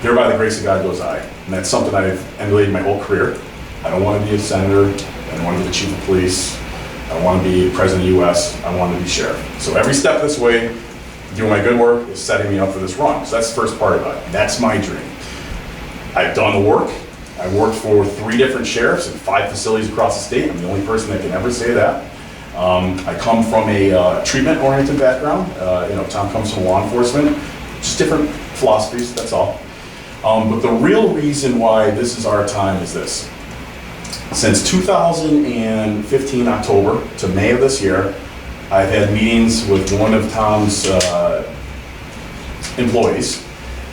Here by the grace of God goes I. And that's something I've emulated my whole career. I don't want to be a senator. I don't want to be the chief of police. I don't want to be president of the U.S. I want to be sheriff. So every step this way, doing my good work is setting me up for this run. So that's the first part about it. That's my dream. I've done the work. I worked for 3 different sheriffs in 5 facilities across the state. I'm the only person that can ever say that. I come from a treatment-oriented background. Tom comes from law enforcement. Just different philosophies, that's all. But the real reason why this is our time is this. Since 2015 October to May of this year, I've had meetings with one of Tom's employees,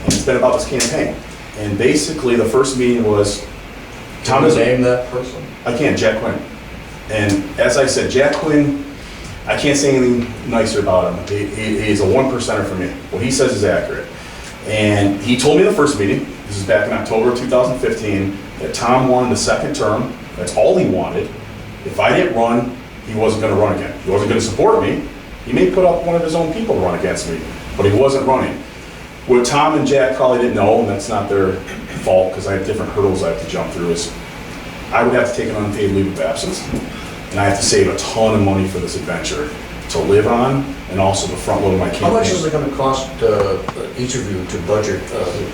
and it's been about this campaign. And basically, the first meeting was, Can you name that person? I can't, Jack Quinn. And as I said, Jack Quinn, I can't say anything nicer about him. He's a 1%er for me. What he says is accurate. And he told me in the first meeting, this is back in October of 2015, that Tom wanted a second term. That's all he wanted. If I didn't run, he wasn't gonna run again. He wasn't gonna support me. He may put up one of his own people to run against me, but he wasn't running. What Tom and Jack probably didn't know, and that's not their fault, because I have different hurdles I have to jump through, is I would have to take an unpaid leave of absence, and I have to save a ton of money for this adventure to live on, and also to front load my campaign. How much is it gonna cost each of you to budget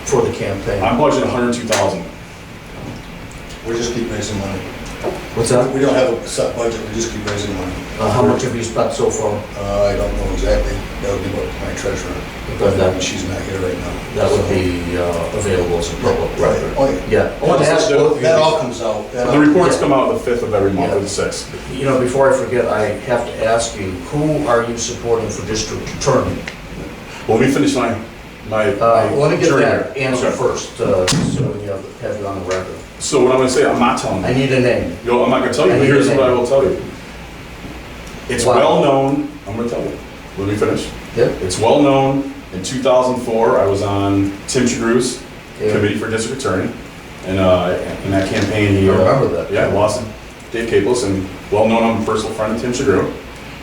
for the campaign? I'm budgeting $102,000. We just keep raising money. What's that? We don't have a set budget, we just keep raising money. How much have you spent so far? I don't know exactly, that would be what my treasurer, But that, she's not here right now. that would be available as a public Right, record. oh yeah. Yeah. I want to ask both of you. That all comes out. That The all- reports Yeah. come out the 5th of every month, or the 6th. You know, before I forget, I have to ask you, who are you supporting for district attorney? Well, let me finish my Let me get journey that here. answer Okay. first, so we have you on the record. So what I'm gonna say, I'm not telling I you. need a name. Yo, I'm not gonna tell you, I but need here's your what I name. will tell you. It's Why? well known, I'm gonna tell you. Let me finish. Yep. It's well known, in 2004, I was on Tim Chagrew's Yeah. committee for district attorney. And in that campaign, he... I remember that. Yeah, lost to Dave Capos, and well known, I'm a personal friend of Tim Chagrew.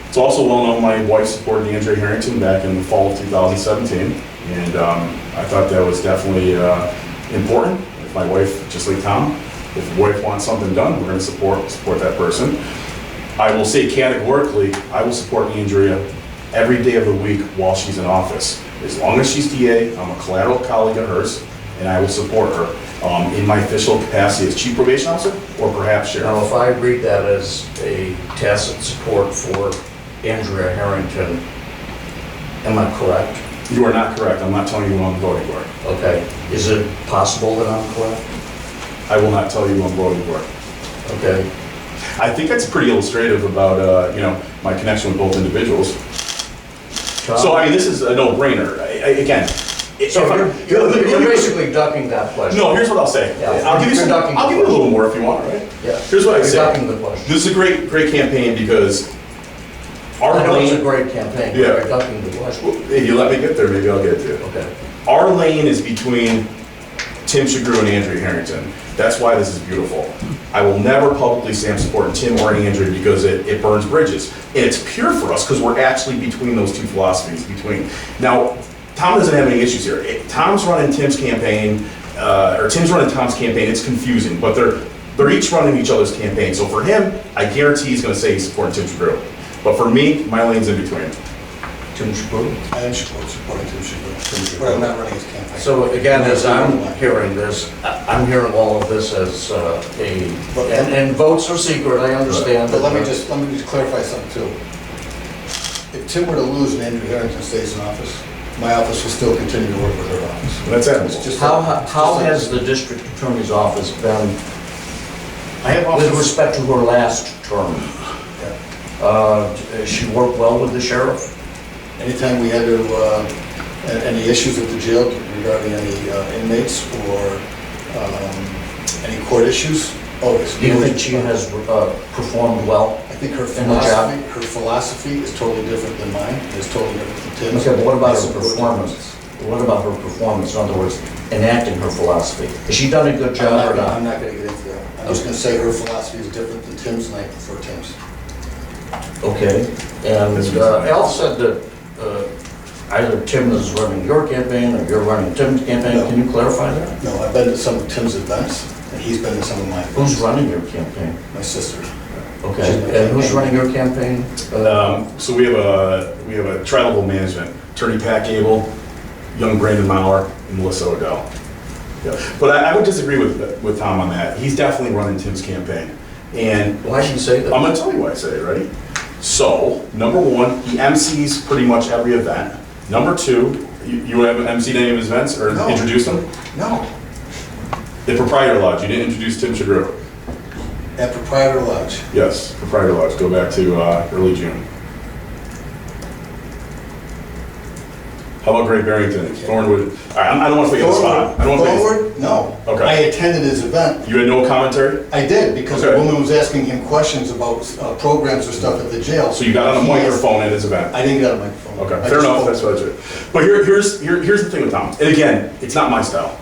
It's also well known my wife supported Andrea Harrington back in the fall of 2017. And I thought that was definitely important. If my wife, just like Tom, if the wife wants something done, we're gonna support that person. I will say categorically, I will support Andrea every day of the week while she's in office. As long as she's DA, I'm a collateral colleague of hers, and I will support her in my official capacity as chief probation officer, or perhaps Now, sheriff. if I read that as a tacit support for Andrea Harrington, am I correct? You are not correct, I'm not telling you who I'm voting for. Okay. Is it possible that I'm correct? I will not tell you who I'm voting for. Okay. I think that's pretty illustrative about, my connection with both individuals. Tom? So, I mean, this is a no-brainer. Again, So you're basically ducking that question. No, here's what I'll say. Yeah. I'll give you You're ducking I'll the give you a little question. more if you want, right? Yeah. Here's what I You're say. ducking the question. This is a great campaign because our I know it's a lane, great campaign, but Yeah. you're ducking the question. if you let me get there, maybe I'll get to it. Okay. Our lane is between Tim Chagrew and Andrea Harrington. That's why this is beautiful. I will never publicly say I'm supporting Tim or Andrea because it burns bridges. And it's pure for us because we're actually between those two philosophies. Now, Tom doesn't have any issues here. Tom's running Tim's campaign, or Tim's running Tom's campaign. It's confusing, but they're each running each other's campaign. So for him, I guarantee he's going to say he's supporting Tim Chagrew. But for me, my lane's in between. Tim Chagrew. I am supporting Tim Chagrew, but I'm not running his campaign. So again, as I'm hearing this, I'm hearing all of this as and votes are secret, I understand. But let me just clarify something too. If Tim were to lose and Andrew Harrington stays in office, my office will still continue to work with her office. That's It's it. just How like- how has the district attorney's office been I have with office, respect to her last term? Has she worked well with the sheriff? anytime we had to, any issues at the jail regarding any inmates or any court issues, always. Do you think she has performed well? I think her in the job? philosophy is totally different than mine, it's totally different from Tim's. Okay, but what about I her support performance? What about her performance, in other words, enacting her philosophy? Has she done a good Tim's. job or I'm not? not gonna get into that. I'm just gonna say her philosophy is different than Tim's, and I prefer Tim's. Okay, and Al said that either Tim is running your campaign or you're running Tim's campaign. No. Can you clarify that? No, I've been to some of Tim's events, and he's been to some of my events. Who's running your campaign? My sister. Okay, and who's running your campaign? So we have a tri-level management, Attorney Pat Gable, young Brandon Maurer, and Melissa Odell. Yeah. But I would disagree with Tom on that. He's definitely running Tim's campaign. And Why do you say that? I'm gonna tell you why I say it, ready? So, number one, he MCs pretty much every event. Number two, you have MC'd any of his events or No. introduced them? No, The Proprietor Lodge, you didn't introduce Tim Chagrew. at Proprietor Lodge. Yes, Proprietor Lodge, go back to early June. How about Great Barrington, Thornwood? All right, I don't want to put you on the spot. I don't want to put you. Thornwood? No. Okay. I attended his event. You had no commentary? I did, because a Okay. woman was asking him questions about programs or stuff at the jail. So you got on a He asked- microphone at his event? I didn't get on a microphone. Okay, I fair just enough, spoke. that's what I did. But here's the thing with Tom. And again, it's not my style.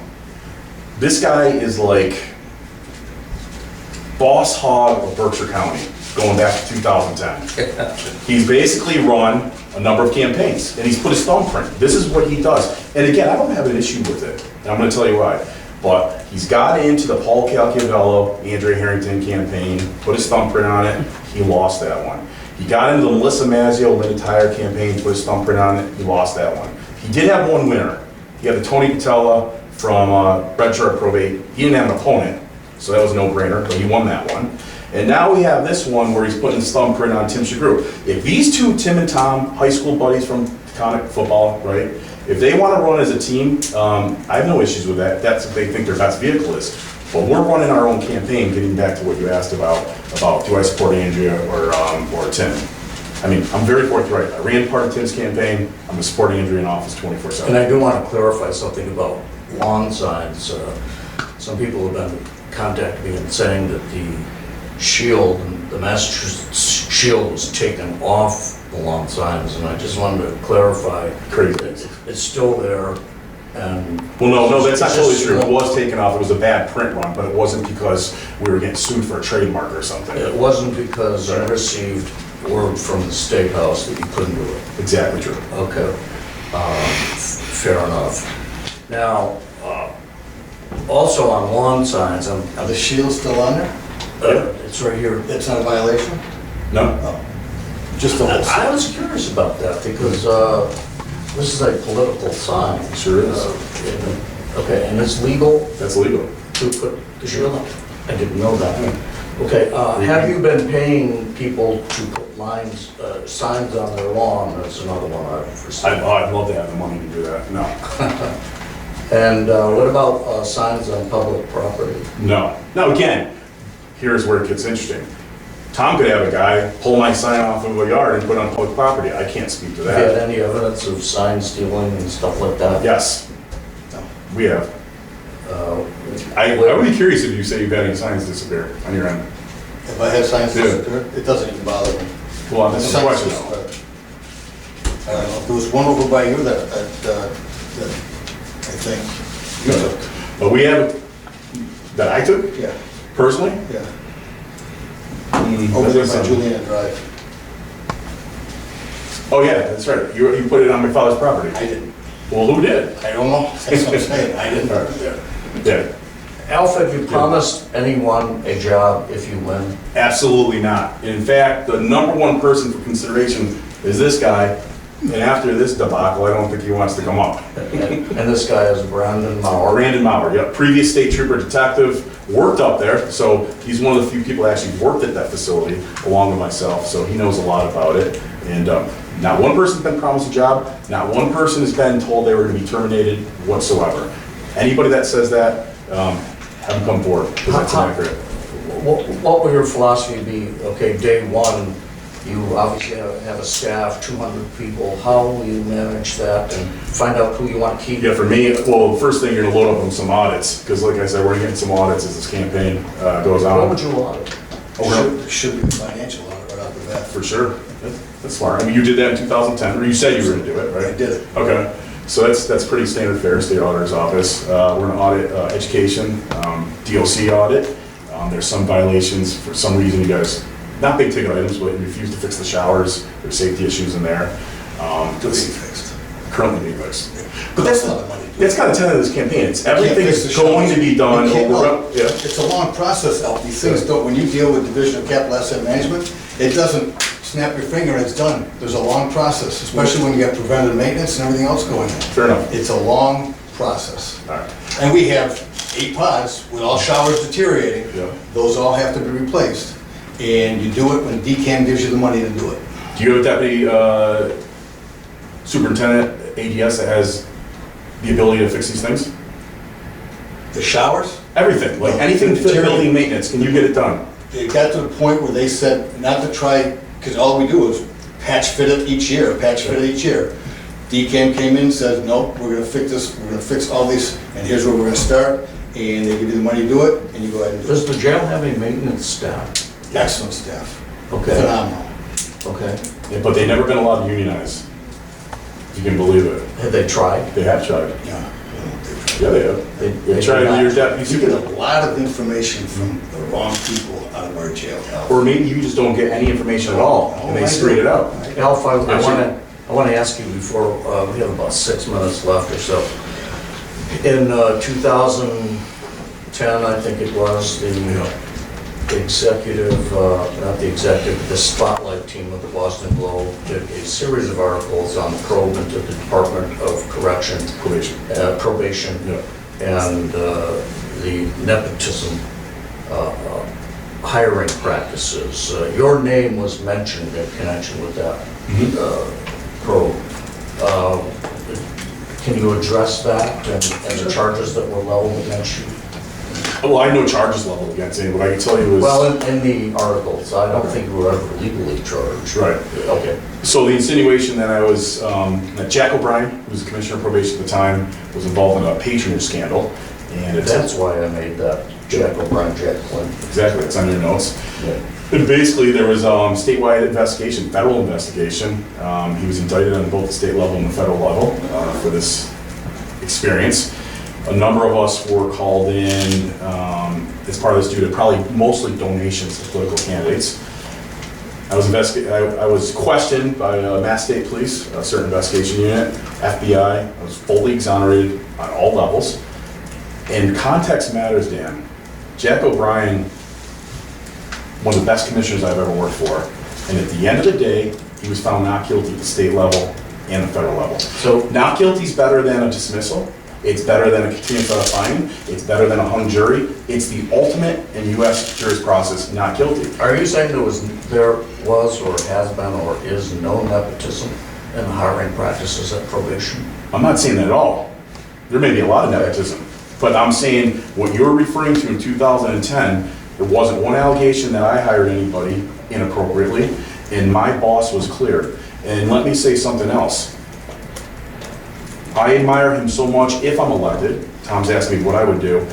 This guy is like, boss hog of Berkshire County, going back to 2010. He's basically run a number of campaigns, and he's put his thumbprint. This is what he does. And again, I don't have an issue with it, and I'm gonna tell you why. But he's got into the Paul Calcavello, Andre Harrington campaign, put his thumbprint on it, he lost that one. He got into the Melissa Mazzio, Linda Tyre campaign, put his thumbprint on it, he lost that one. He did have one winner. He had the Tony Patella from Red Shark Probate. He didn't have an opponent, so that was a no-brainer, but he won that one. And now we have this one where he's putting his thumbprint on Tim Shagru. If these two, Tim and Tom, high school buddies from Taconic football, right? If they want to run as a team, I have no issues with that. That's what they think their best vehicle is. But we're running our own campaign, getting back to what you asked about do I support Andrea or Tim? I mean, I'm very forthright. I ran part of Tim's campaign. I'm supporting Andrea in office 24/7. And I do want to clarify something about lawn signs. Some people have been contacting me and saying that the shield, the Massachusetts shield was taken off the lawn signs, and I just wanted to clarify. Crazy. It's still there, and... Well, no, that's not totally true. It was taken off. It was a bad print run, but it wasn't because we were getting sued for a trademark or something. It wasn't because I received word from the State House that you couldn't do it. Exactly true. Okay, fair enough. Now, also on lawn signs, Are the shields still on there? it's right here. It's not a violation? No? No. Just the whole I was curious about that because this is a political sign. Sure is. Okay, and it's legal That's legal. to put the shield on? I didn't know that. Okay, have you been paying people to put signs on their lawn? That's another one I've received. I'd love to have the money to do that. No. And what about signs on public property? No. Now, again, here's where it gets interesting. Tom could have a guy pull my sign off of a yard and put it on public property. I can't speak to Have you had that. any evidence of sign stealing and stuff like that? Yes, No. we have. I would be curious if you say you've had any signs disappear on your end. If I have signs Yeah. disappear, it doesn't even bother me. Well, that's the Signs question. disappear. I don't know, there was one over by you that I think you took. But we have, that I took Yeah, personally? yeah. Mm, Over there by that's- Juliana Drive. Oh, yeah, that's right. You put it on my father's property. I didn't. Well, who did? I don't know, that's what I'm saying, I didn't. Yeah, Alf, have you promised anyone a job if you win? absolutely not. In fact, the number one person for consideration is this guy, and after this debacle, I don't think he wants to come up. And this guy is Brandon Mauer. Brandon Mauer, yeah, previous state trooper detective, worked up there, so he's one of the few people that actually worked at that facility, along with myself, so he knows a lot about it. And not one person's been promised a job, not one person has been told they were going to be terminated whatsoever. Anybody that says that, have them come forward, because that's inaccurate. What will your philosophy be? Okay, day one, you obviously have a staff, 200 people. How will you manage that and find out who you want to keep? Yeah, for me, well, first thing, you're gonna load up on some audits, because like I said, we're getting some audits as this campaign goes What on. would you audit? Should be a financial audit right off the bat. For sure, that's smart. I mean, you did that in 2010, or you said you were gonna do it, right? I did it. Okay, so that's pretty standard fare, state auditor's office. We're gonna audit education, DOC audit. There's some violations, for some reason you guys, not big ticket items, but you refuse to fix the showers, there's safety issues in there. To be fixed. Currently being fixed. But that's not the money. That's kind of tenet of this campaign, it's Can't fix everything's the going showers. to be done You can't- over, yeah. It's a long process, Al. These things don't, when you deal with Division of Capital Asset Management, it doesn't snap your finger and it's done. There's a long process, especially when you got preventative maintenance and everything else going on. Fair enough. It's a long process. All right. And we have 8 pods with all showers deteriorating. Yeah. Those all have to be replaced. And you do it when DCAM gives you the money to do it. Do you have a deputy superintendent, ADS, that has the ability to fix these things? The showers, Everything, like No, anything fit material. building maintenance, can you get it done? it got to the point where they said not to try, because all we do is patch fit it each year, patch fit it each year. DCAM came in and said, no, we're gonna fix this, we're gonna fix all these, and here's where we're gonna start. And they give you the money to do it, and you go ahead and do Does it. the jail have a maintenance staff? Excellent staff, Okay, phenomenal. okay. Yeah, but they've never been allowed to unionize, if you can believe it. Have they tried? They have tried. Yeah. Yeah, they have. They They tried did your not. deputy You get a superintendent. lot of information from the wrong people out of our jail. Or maybe you just don't get any information at all, and they screen it out. Alf, I want to ask you before, we have about 6 minutes left or so. In 2010, I think it was, the executive, not the executive, the spotlight team of the Boston Globe did a series of articles on probe into the Department of Correction. Probation. And the nepotism hiring practices. Your name was mentioned in connection with that probe. Can you address that and the charges that were leveled against you? Well, I have no charges leveled against anyone. What I can tell you is... Well, in the articles, I don't think you were ever legally charged. Right. Okay. So the insinuation that I was, that Jack O'Brien, who was the commissioner of probation at the time, was involved in a patronage scandal. And That's why I made that Jack O'Brien, Jack Clinton. Exactly, it's on your notes. Yeah. And basically, there was statewide investigation, federal investigation. He was indicted on both the state level and the federal level for this experience. A number of us were called in as part of this due to probably mostly donations to political candidates. I was questioned by Mass State Police, a certain investigation unit, FBI. I was fully exonerated on all levels. And context matters, Dan. Jack O'Brien, one of the best commissioners I've ever worked for. And at the end of the day, he was found not guilty at the state level and the federal level. So not guilty is better than a dismissal. It's better than a continuous without a finding. It's better than a hung jury. It's the ultimate in U.S. juris process, not guilty. Are you saying there was or has been or is no nepotism in the hiring practices at probation? I'm not saying that at all. There may be a lot of nepotism. But I'm saying what you're referring to in 2010, there wasn't one allegation that I hired anybody inappropriately, and my boss was clear. And let me say something else. I admire him so much. If I'm elected, Tom's asked me what I would do.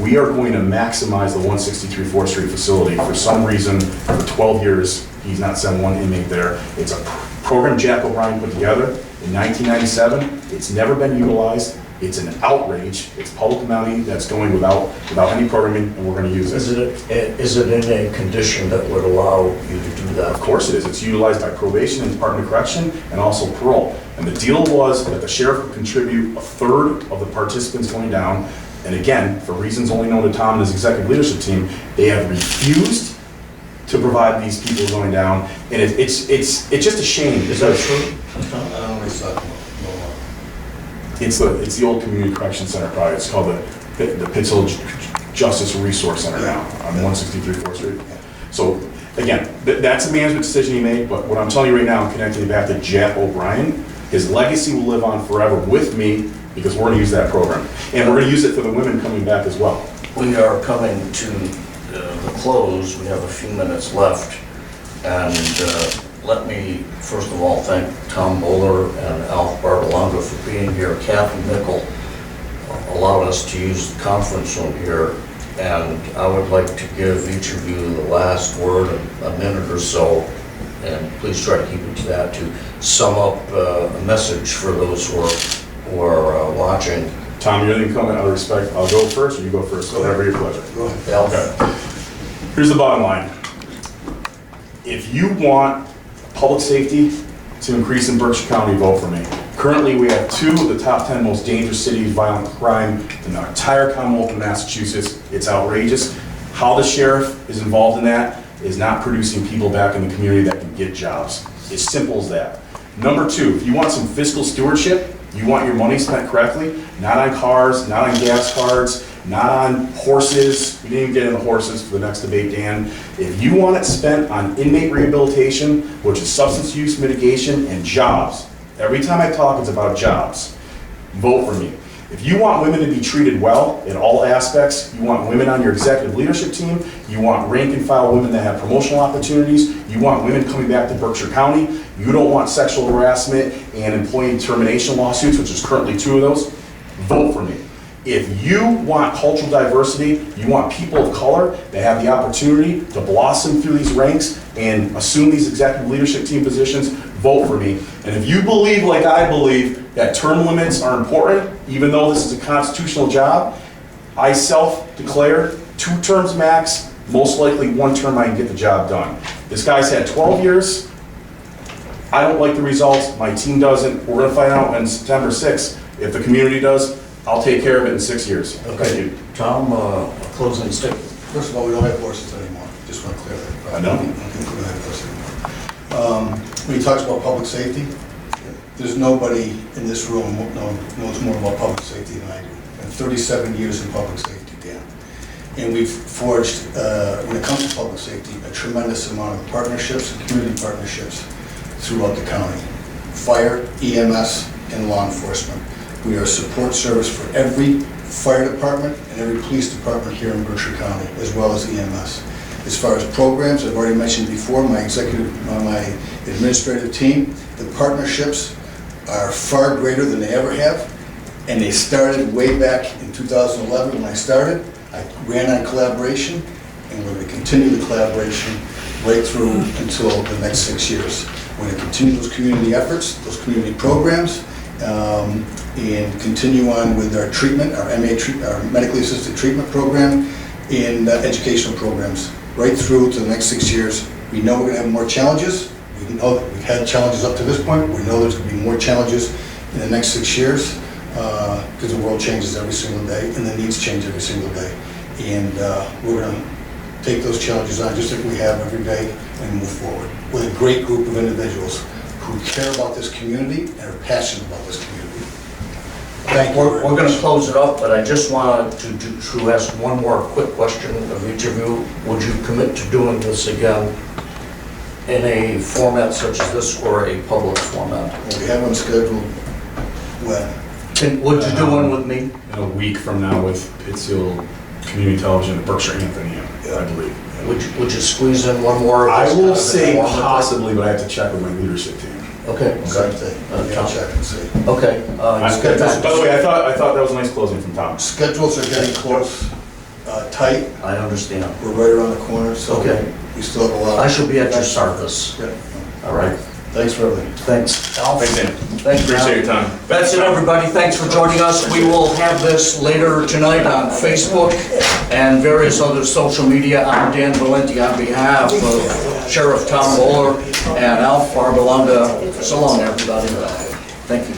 We are going to maximize the 163 4th Street facility. For some reason, for 12 years, he's not sent one inmate there. It's a program Jack O'Brien put together in 1997. It's never been utilized. It's an outrage. It's public money that's going without any programming, and we're going to use it. Is it in a condition that would allow you to do that? Of course it is. It's utilized by probation and Department of Correction and also parole. And the deal was that the sheriff would contribute 1/3 of the participants going down. And again, for reasons only known to Tom and his executive leadership team, they have refused to provide these people going down. And it's just a shame. Is that true? I don't really suck. It's the old community correction center probably. It's called the Pittsville Justice Resource Center now on 163 4th Street. So again, that's a management decision he made, but what I'm telling you right now, I'm connecting it back to Jack O'Brien. His legacy will live on forever with me because we're gonna use that program. And we're gonna use it for the women coming back as well. We are coming to the close. We have a few minutes left. And let me, first of all, thank Tom Bowler and Alf Barbalunga for being here. Kathy Mickle allowed us to use the conference room here. And I would like to give each of you the last word, a minute or so, and please try to keep it to that, to sum up a message for those who are watching. Tom, you have any comment out of respect? I'll go first, or you go first, whatever your pleasure. Go ahead. Alf? Okay. Here's the bottom line. If you want public safety to increase in Berkshire County, vote for me. Currently, we have 2 of the top 10 most dangerous cities, violent crime in the entire Commonwealth of Massachusetts. It's outrageous. How the sheriff is involved in that is not producing people back in the community that can get jobs. It's simple as that. Number 2, if you want some fiscal stewardship, you want your money spent correctly, not on cars, not on gas cards, not on horses. We didn't even get into horses for the next debate, Dan. If you want it spent on inmate rehabilitation, which is substance use mitigation and jobs, every time I talk, it's about jobs. Vote for me. If you want women to be treated well in all aspects, you want women on your executive leadership team, you want rank and file women that have promotional opportunities, you want women coming back to Berkshire County, you don't want sexual harassment and employee termination lawsuits, which is currently 2 of those, vote for me. If you want cultural diversity, you want people of color that have the opportunity to blossom through these ranks and assume these executive leadership team positions, vote for me. And if you believe, like I believe, that term limits are important, even though this is a constitutional job, I self-declare 2 terms max, most likely one term I can get the job done. This guy's had 12 years. I don't like the results, my team doesn't. We're gonna find out on September 6th. If the community does, I'll take care of it in 6 years. Okay, Tom, a closing statement. First of all, we don't have horses anymore, just want to clear that. I know. We don't have horses anymore. When he talks about public safety, there's nobody in this room knows more about public safety than I do. And 37 years in public safety, Dan. And we've forged, when it comes to public safety, a tremendous amount of partnerships and community partnerships throughout the county. Fire, EMS, and law enforcement. We are a support service for every fire department and every police department here in Berkshire County, as well as EMS. As far as programs, I've already mentioned before, my administrative team, the partnerships are far greater than they ever have, and they started way back in 2011 when I started. I ran on collaboration, and we're going to continue the collaboration right through until the next 6 years. We're going to continue those community efforts, those community programs, and continue on with our treatment, our medically assisted treatment program, and educational programs right through to the next 6 years. We know we're going to have more challenges. We know that we've had challenges up to this point. We know there's going to be more challenges in the next 6 years because the world changes every single day and the needs change every single day. And we're going to take those challenges on just like we have every day and move forward with a great group of individuals who care about this community and are passionate about this community. Thank you. We're going to close it up, but I just wanted to ask one more quick question of each of you. Would you commit to doing this again in a format such as this or a public format? We have one scheduled when? Would you do one with me? In a week from now with Pittsfield Community Television, Berkshire Anthony, I believe. Would you squeeze in one more? I will say Informative? possibly, but I have to check with my leadership team. Okay. Same thing. I'll check and see. Okay. By the way, I thought that was a nice closing from Tom. Schedules are getting close, tight. I understand. We're right around the corner, so Okay. we still have a lot. I shall be at your service. Yeah. All right. Thanks for everything. Thanks, Al. Thanks, Dan. Thank you. Appreciate your time. That's it, everybody. Thanks for joining us. We will have this later tonight on Facebook and various other social media. I'm Dan Valenti on behalf of Sheriff Tom Bowler and Alf Barbalunga. So long, everybody. Thank you.